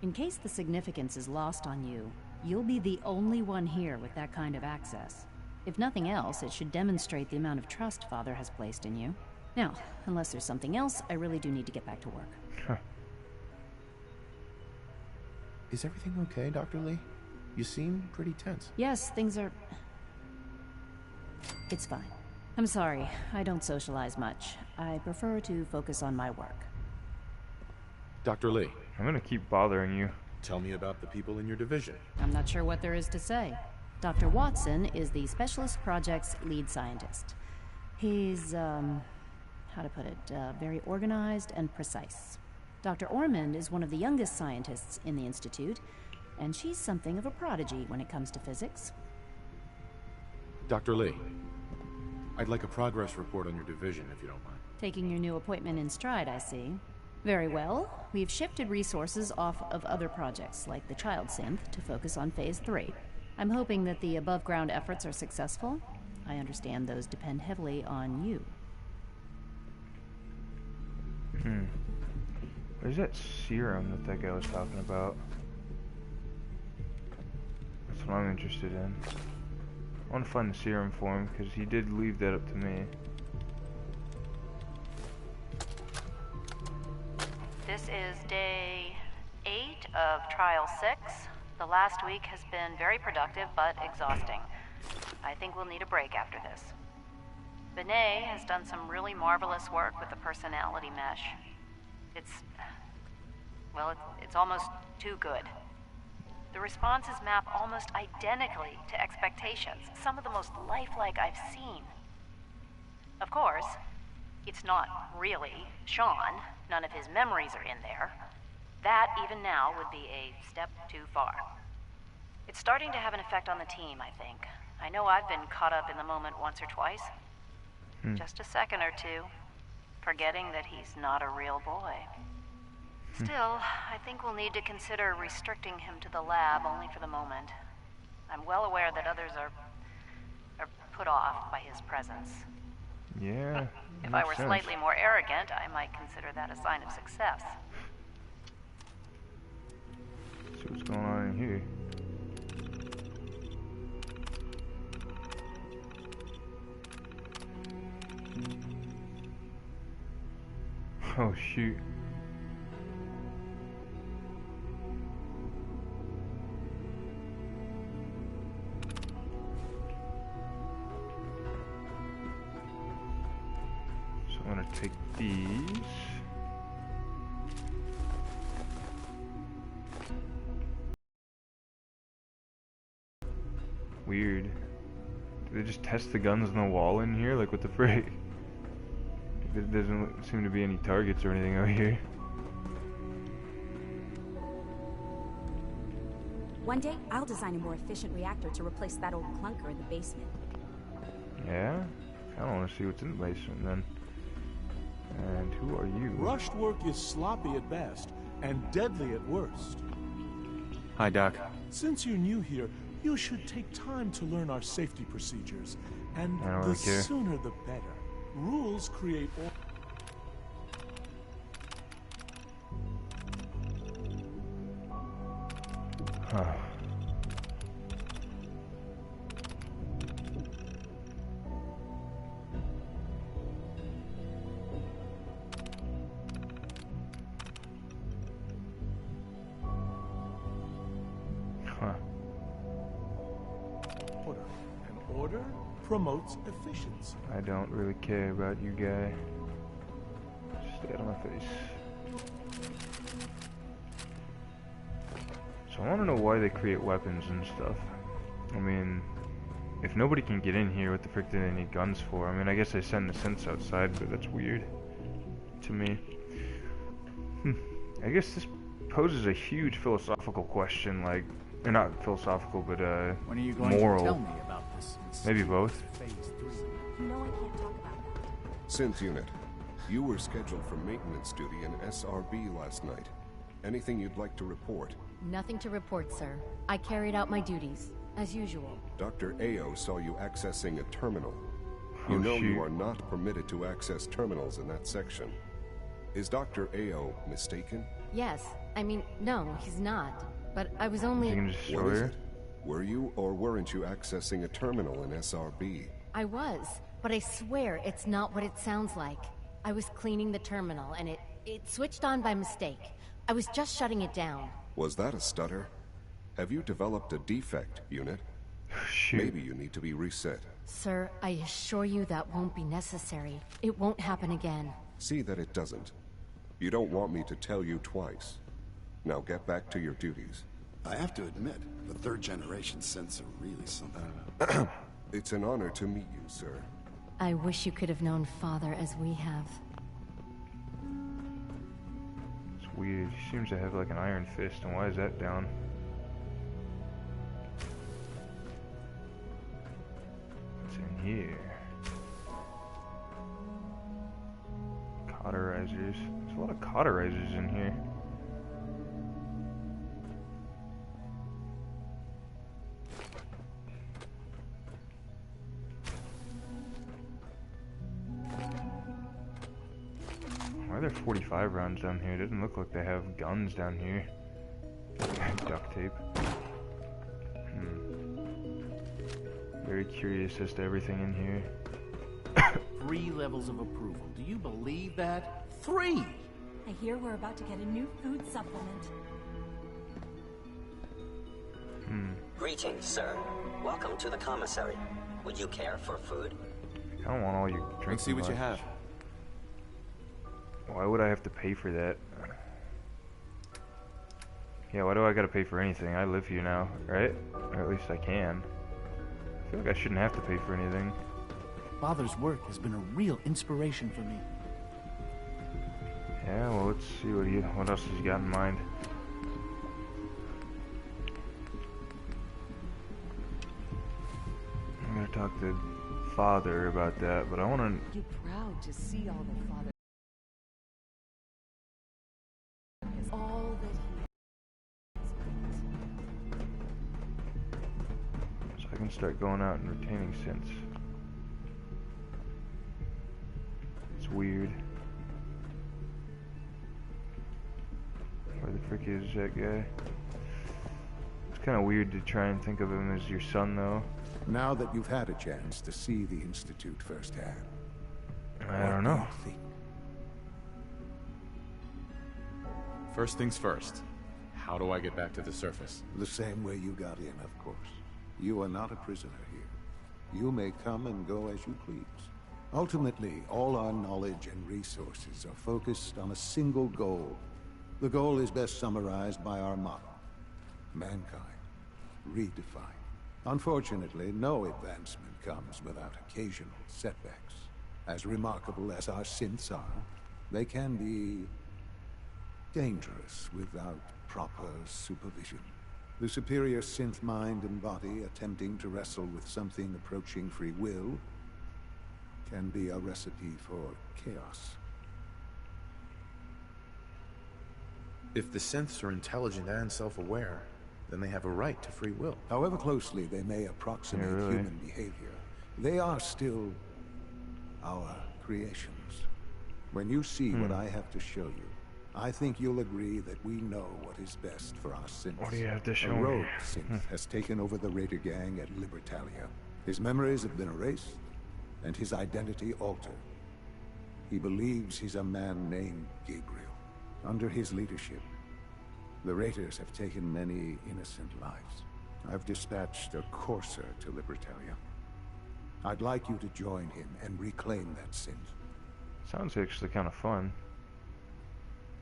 In case the significance is lost on you, you'll be the only one here with that kind of access. If nothing else, it should demonstrate the amount of trust Father has placed in you. Now, unless there's something else, I really do need to get back to work. Is everything okay, Dr. Lee? You seem pretty tense. Yes, things are... It's fine. I'm sorry, I don't socialize much. I prefer to focus on my work. Dr. Lee. I'm gonna keep bothering you. Tell me about the people in your division. I'm not sure what there is to say. Dr. Watson is the Specialist Project's lead scientist. He's, how to put it, very organized and precise. Dr. Ormond is one of the youngest scientists in the Institute, and she's something of a prodigy when it comes to physics. Dr. Lee, I'd like a progress report on your division, if you don't mind. Taking your new appointment in stride, I see. Very well. We've shifted resources off of other projects, like the child synth, to focus on Phase 3. I'm hoping that the above-ground efforts are successful. I understand those depend heavily on you. Where's that serum that guy was talking about? That's what I'm interested in. I want to find the serum for him, because he did leave that up to me. This is day 8 of Trial 6. The last week has been very productive, but exhausting. I think we'll need a break after this. Benet has done some really marvelous work with the personality mesh. It's almost too good. The responses map almost identically to expectations, some of the most lifelike I've seen. Of course, it's not really Sean. None of his memories are in there. That, even now, would be a step too far. It's starting to have an effect on the team, I think. I know I've been caught up in the moment once or twice. Just a second or two, forgetting that he's not a real boy. Still, I think we'll need to consider restricting him to the lab only for the moment. I'm well aware that others are put off by his presence. Yeah. If I were slightly more arrogant, I might consider that a sign of success. Let's see what's going on in here. Oh shoot. So I'm gonna take these. Weird. Do they just test the guns on the wall in here? Like what the frick? There doesn't seem to be any targets or anything out here. One day, I'll design a more efficient reactor to replace that old clunker in the basement. Yeah? I don't want to see what's in the basement then. And who are you? Rushed work is sloppy at best and deadly at worst. Hi, Doc. Since you're new here, you should take time to learn our safety procedures. And I don't the really care. sooner the better. Rules create Huh. Huh. order. And order promotes efficiency. I don't really care about you, guy. Just stay out of my face. So I want to know why they create weapons and stuff. I mean, if nobody can get in here, what the frick do they need guns for? I mean, I guess they send the synths outside, but that's weird to me. I guess this poses a huge philosophical question, like, or not philosophical, but When are you going moral. to tell me about this? Maybe both. No, I can't talk about that. Synth unit, you were scheduled for maintenance duty in SRB last night. Anything you'd like to report? Nothing to report, sir. I carried out my duties, as usual. Dr. Ao saw you accessing a terminal. You Oh, know shoot. you are not permitted to access terminals in that section. Is Dr. Ao mistaken? Yes. I mean, no, he's not. But I was You only... can just What show is her. it? Were you or weren't you accessing a terminal in SRB? I was, but I swear it's not what it sounds like. I was cleaning the terminal, and it switched on by mistake. I was just shutting it down. Was that a stutter? Have you developed a defect, unit? Maybe you need to be reset. Sir, I assure you that won't be necessary. It won't happen again. See that it doesn't. You don't want me to tell you twice. Now get back to your duties. I have to admit, the third-generation synths are really something. It's an honor to meet you, sir. I wish you could have known Father as we have. It's weird. He seems to have like an iron fist, and why is that down? What's in here? Cauterizers. There's a lot of cauterizers in here. Why are there 45 rounds down here? It doesn't look like they have guns down here. Duct tape. Very curious as to everything in here. 3 levels of approval. Do you believe that? 3! I hear we're about to get a new food supplement. Greetings, sir. Welcome to the commissary. Would you care for food? I don't want all your drinking. Let's see what you have. Why would I have to pay for that? Yeah, why do I gotta pay for anything? I live here now, right? Or at least I can. I feel like I shouldn't have to pay for anything. Father's work has been a real inspiration for me. Yeah, well, let's see what else he's got in mind. I'm gonna talk to Father about that, but I wanna... You're proud to see all the Father is all that he So I can start going out and retaining synths. It's weird. Where the frick is that guy? It's kind of weird to try and think of him as your son, though. Now that you've had a chance to see the Institute firsthand, I don't know. First things first. How do I get back to the surface? The same way you got in, of course. You are not a prisoner here. You may come and go as you please. Ultimately, all our knowledge and resources are focused on a single goal. The goal is best summarized by our motto: mankind, redefined. Unfortunately, no advancement comes without occasional setbacks. As remarkable as our synths are, they can be dangerous without proper supervision. The superior synth mind and body attempting to wrestle with something approaching free will can be a recipe for chaos. If the synths are intelligent and self-aware, then they have a right to free will. However closely they may approximate human behavior, they are still our creations. When you see what I have to show you, I think you'll agree that we know what is best for our synths. What do you have to show me? A rogue synth has taken over the Raider gang at Libertalia. His memories have been erased, and his identity altered. He believes he's a man named Gabriel. Under his leadership, the Raiders have taken many innocent lives. I've dispatched a courser to Libertalia. I'd like you to join him and reclaim that synth. Sounds actually kind of fun.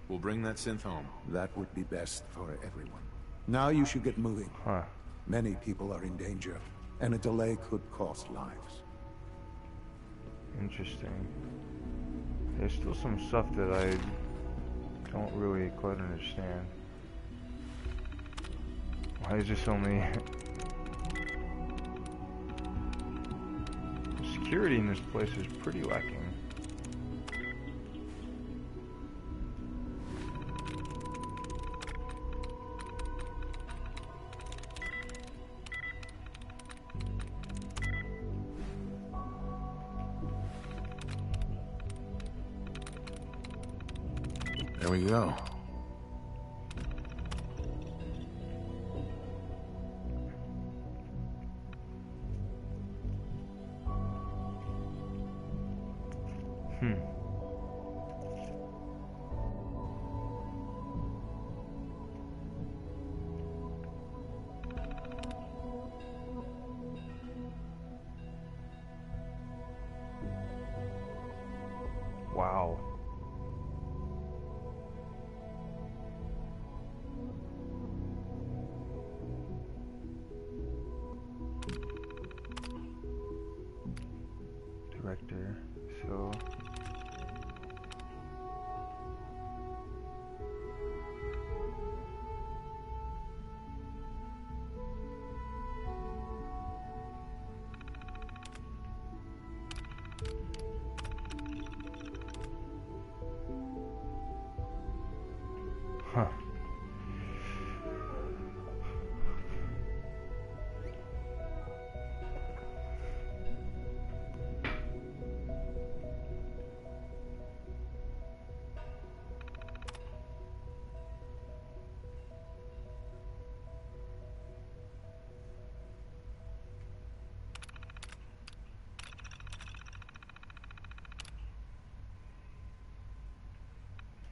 We'll bring that synth home. That would be best for everyone. Now you should get moving. Many people are in danger, and a delay could cost lives. Interesting. There's still some stuff that I don't really quite understand. Why is this only... The security in this place is pretty lacking. There we go. Wow. director. So huh.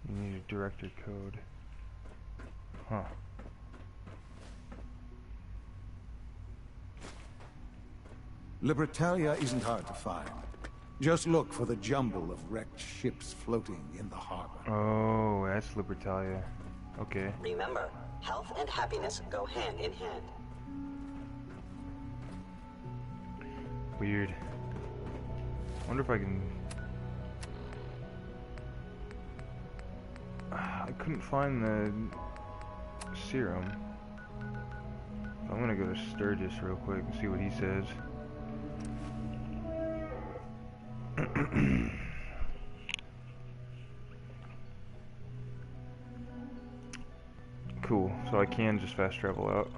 You need a director code. Huh. Libertalia isn't hard to find. Just look for the jumble of wrecked ships floating in the harbor. Oh, that's Libertalia. Okay. Remember, health and happiness go hand in hand. Weird. Wonder if I can... I couldn't find the serum. I'm gonna go to Sturgis real quick and see what he says. Cool, so I can just fast travel out.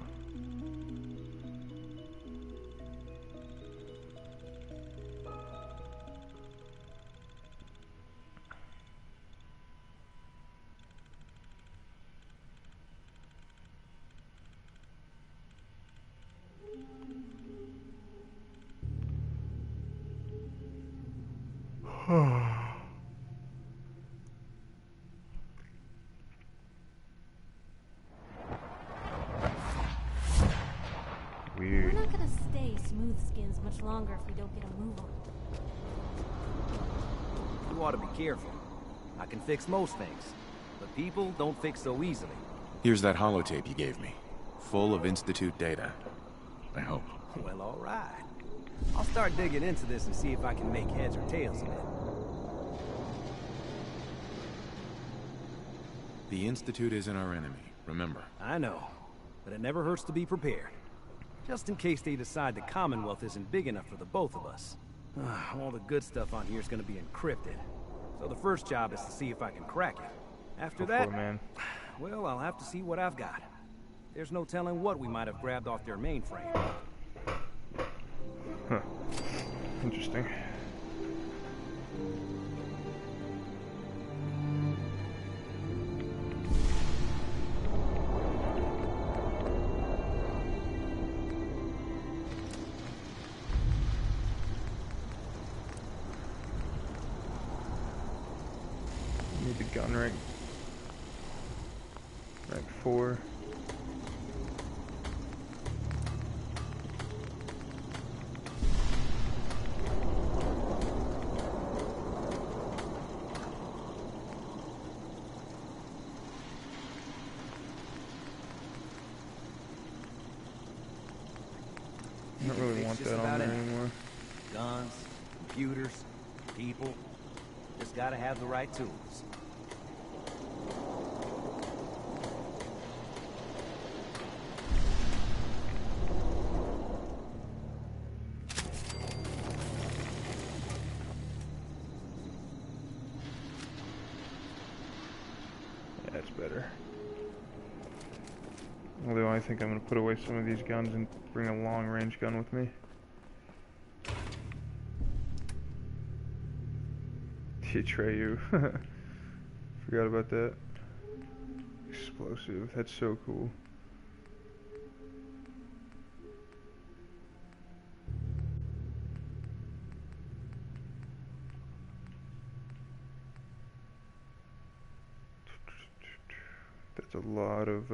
We're not gonna stay smooth skins much longer if we don't get a move on. You ought to be careful. I can fix most things, but people don't fix so easily. Here's that holotape you gave me, full of Institute data. I hope. Well, all right. I'll start digging into this and see if I can make heads or tails of it. The Institute isn't our enemy, remember. I know, but it never hurts to be prepared. Just in case they decide the Commonwealth isn't big enough for the both of us. All the good stuff on here is going to be encrypted. So the first job is to see if I can crack it. After that, well, I'll have to see what I've got. There's no telling what we might have grabbed off their mainframe. Huh. Interesting. Need the gun rank 4. I don't really want that on there anymore. Guns, computers, people. Just gotta have the right tools. Yeah, that's better. Although I think I'm gonna put away some of these guns and bring a long-range gun with me. Atreyu. Forgot about that. Explosive. That's so cool. That's a lot of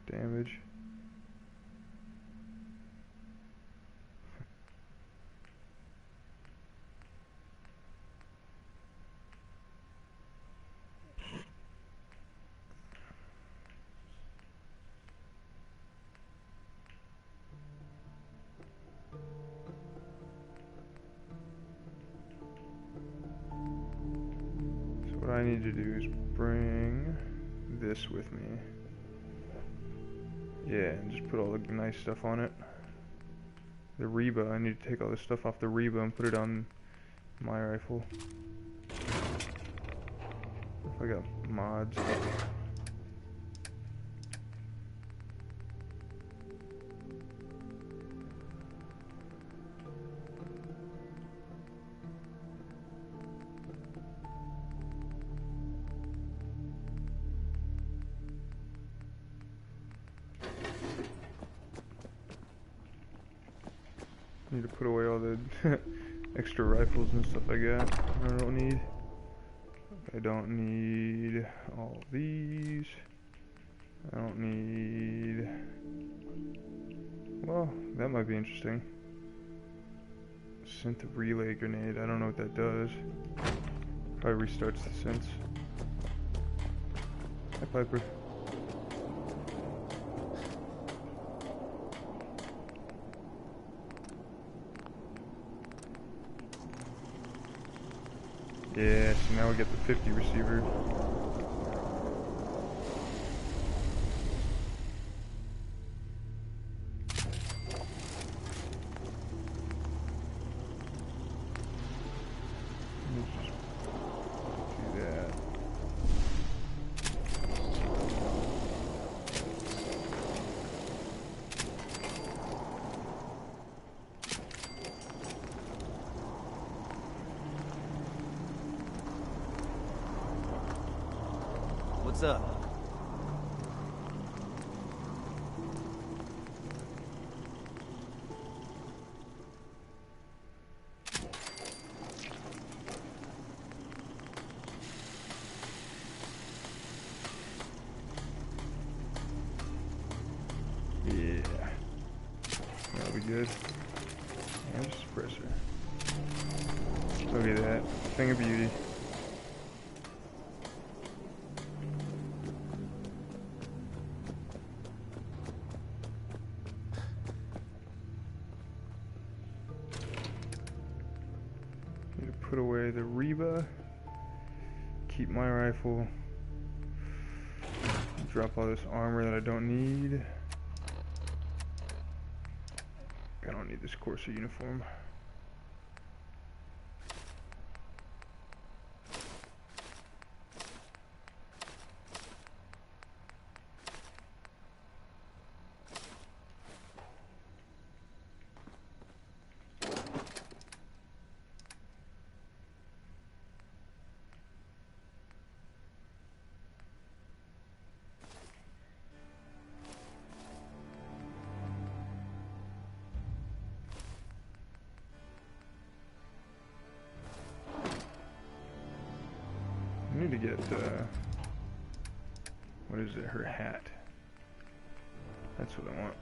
damage. I need to do is bring this with me. Yeah, and just put all the nice stuff on it. The Reba, I need to take all this stuff off the Reba and put it on my rifle. If I got mods. Need to put away all the extra rifles and stuff I got. I don't need. I don't need all these. I don't need. Well, that might be interesting. Synth relay grenade. I don't know what that does. Probably restarts the synths. Hi, Piper. Yeah, so now we get the 50 receiver. Let's just do that. What's up? Yeah. That'll be good. And a suppressor. Look at that. Thing of beauty. Need to put away the Reba. Keep my rifle. Drop all this armor that I don't need. I don't need this Corsa uniform. I need to get, what is it, her hat. That's what I want.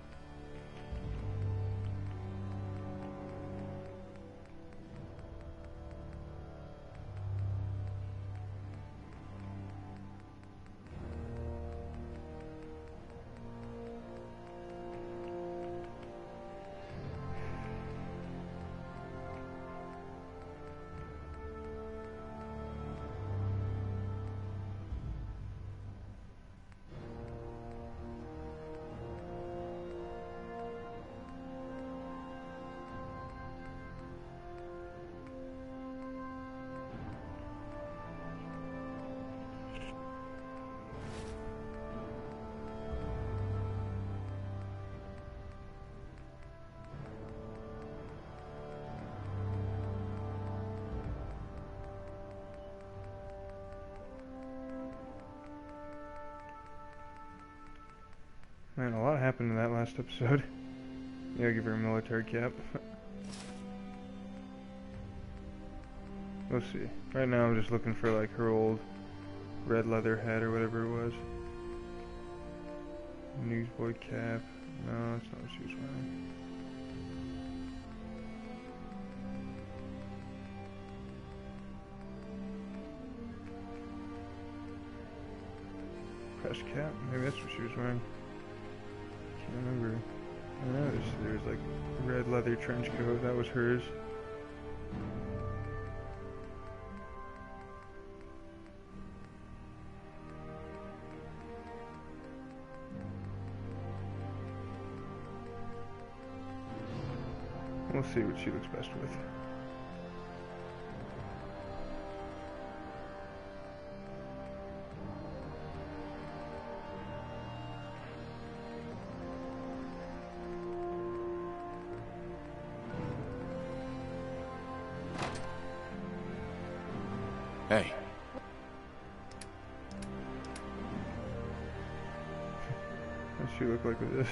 Man, a lot happened in that last episode. Yeah, give her a military cap. We'll see. Right now I'm just looking for like her old red leather hat or whatever it was. Newsboy cap. No, that's not what she was wearing. Press cap? Maybe that's what she was wearing. Can't remember. I noticed there's like red leather trench coat. That was hers. Let's see what she looks best with. Hey. What does she look like with this?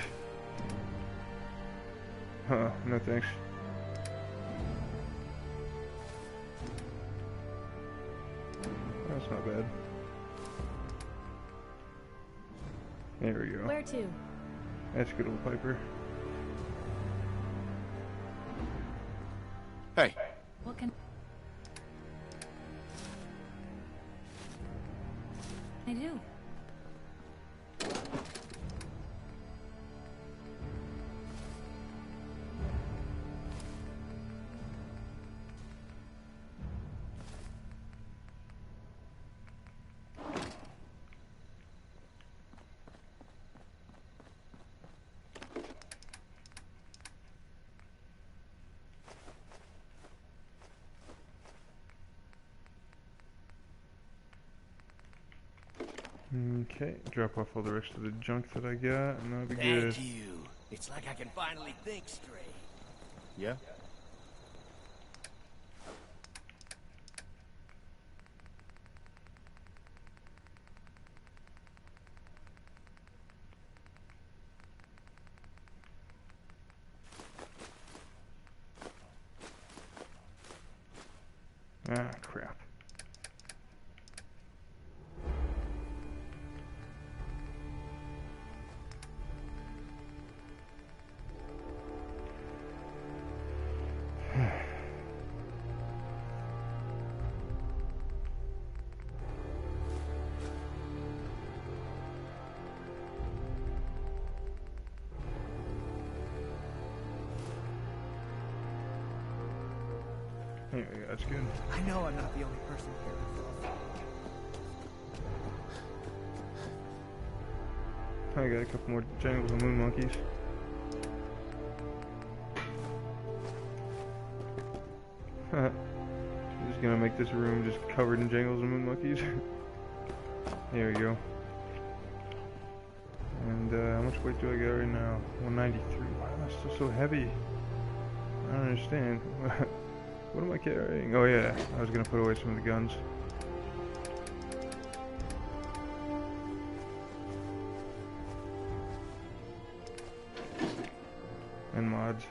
Huh, no thanks. That's not bad. There we go. Where to? That's good old Piper. Hey. What can I do? Okay, drop off all the rest of the junk that I got, and that'll be good. Thank you. It's like I can finally think straight. Yeah? Ah, crap. Anyway, that's good. I know I'm not the only person here who feels. I got a couple more Jangles and Moon Monkeys. Just gonna make this room just covered in Jangles and Moon Monkeys. There we go. And how much weight do I got right now? 193. Wow, that's still so heavy. I don't understand. What am I carrying? Oh yeah, I was gonna put away some of the guns. And mods.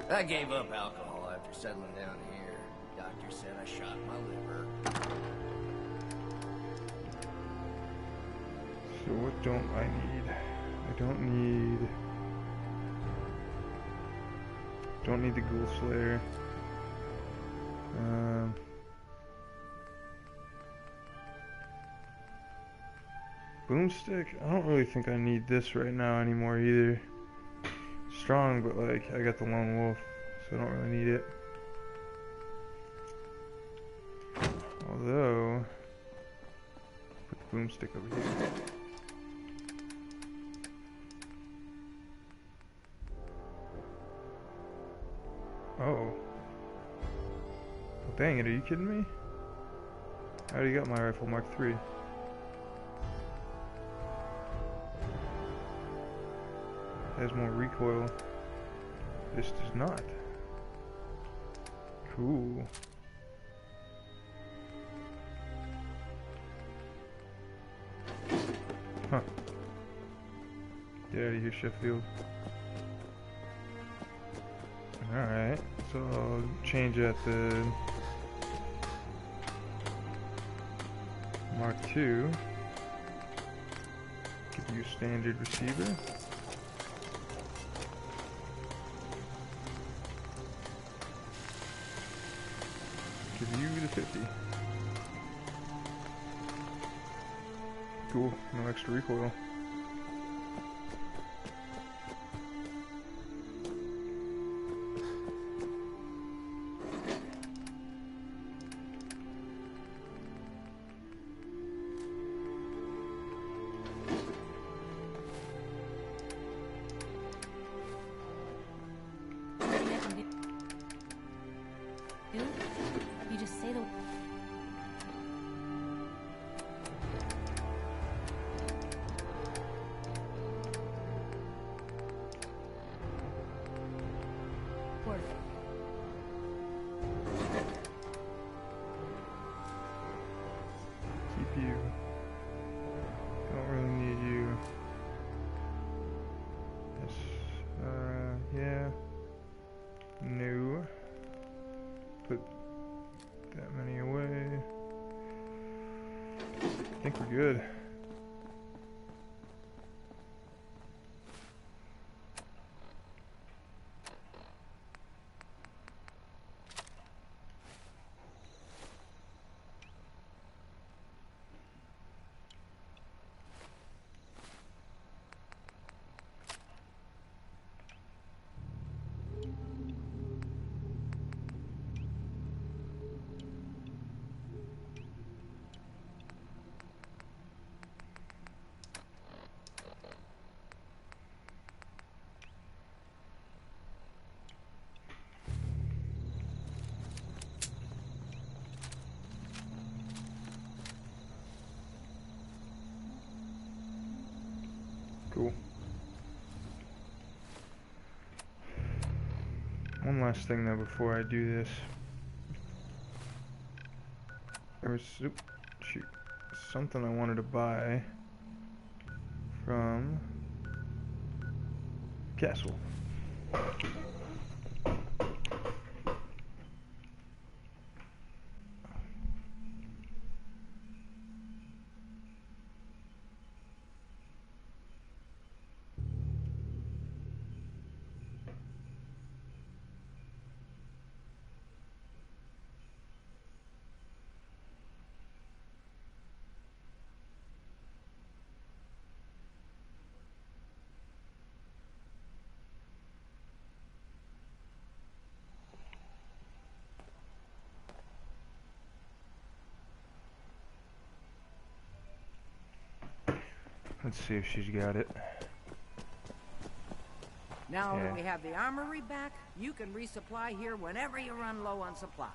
I gave up alcohol after settling down here. Doctor said I shot my liver. So what don't I need? I don't need the Ghoul Slayer. Boomstick? I don't really think I need this right now anymore either. Strong, but like, I got the Lone Wolf, so I don't really need it. Although, put the Boomstick over here. Oh. Well, dang it, are you kidding me? I already got my rifle Mark III. Has more recoil. This does not. Cool. Huh. Get out of here, Sheffield. Alright, so I'll change that to Mark II. Give you a standard receiver. Give you the 50. Cool, no extra recoil. good. Cool. One last thing though before I do this. There was shoot, something I wanted to buy from Castle. Let's see if she's got it. Now that we have the armory back, you can resupply here whenever you run low on supplies.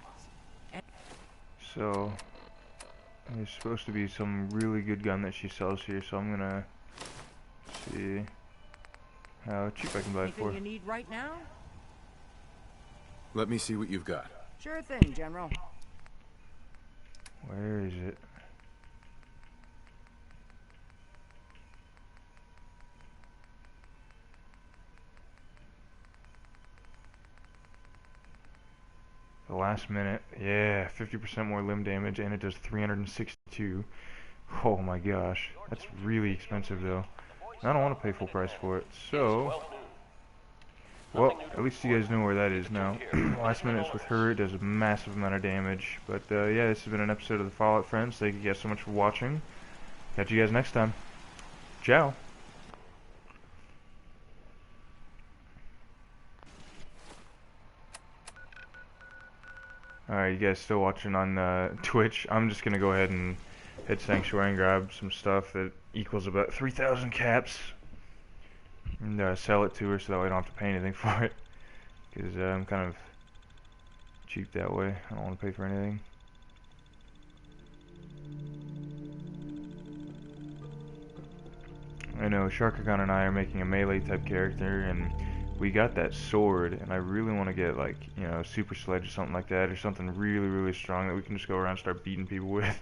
So, there's supposed to be some really good gun that she sells here, so I'm gonna see how cheap I can buy it for. Anything you need right now? Let me see what you've got. Sure thing, General. Where is it? The last minute, yeah, 50% more limb damage, and it does 362. Oh my gosh, that's really expensive though. I don't want to pay full price for it, so... Well, at least you guys know where that is now. Last minute is with her, it does a massive amount of damage. But yeah, this has been an episode of the Fallout Friends. Thank you guys so much for watching. Catch you guys next time. Ciao. Alright, you guys still watching on Twitch? I'm just going to go ahead and hit Sanctuary and grab some stuff that equals about 3,000 caps. And sell it to her so that way I don't have to pay anything for it. Because I'm kind of cheap that way. I don't want to pay for anything. I know Sharkagon and I are making a melee type character, and we got that sword, and I really want to get like, you know, super sledge or something like that, or something really, really strong that we can just go around and start beating people with.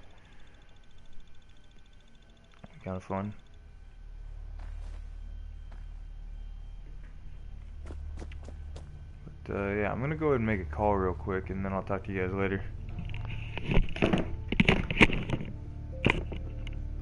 Kind of fun. But yeah, I'm gonna go ahead and make a call real quick, and then I'll talk to you guys later.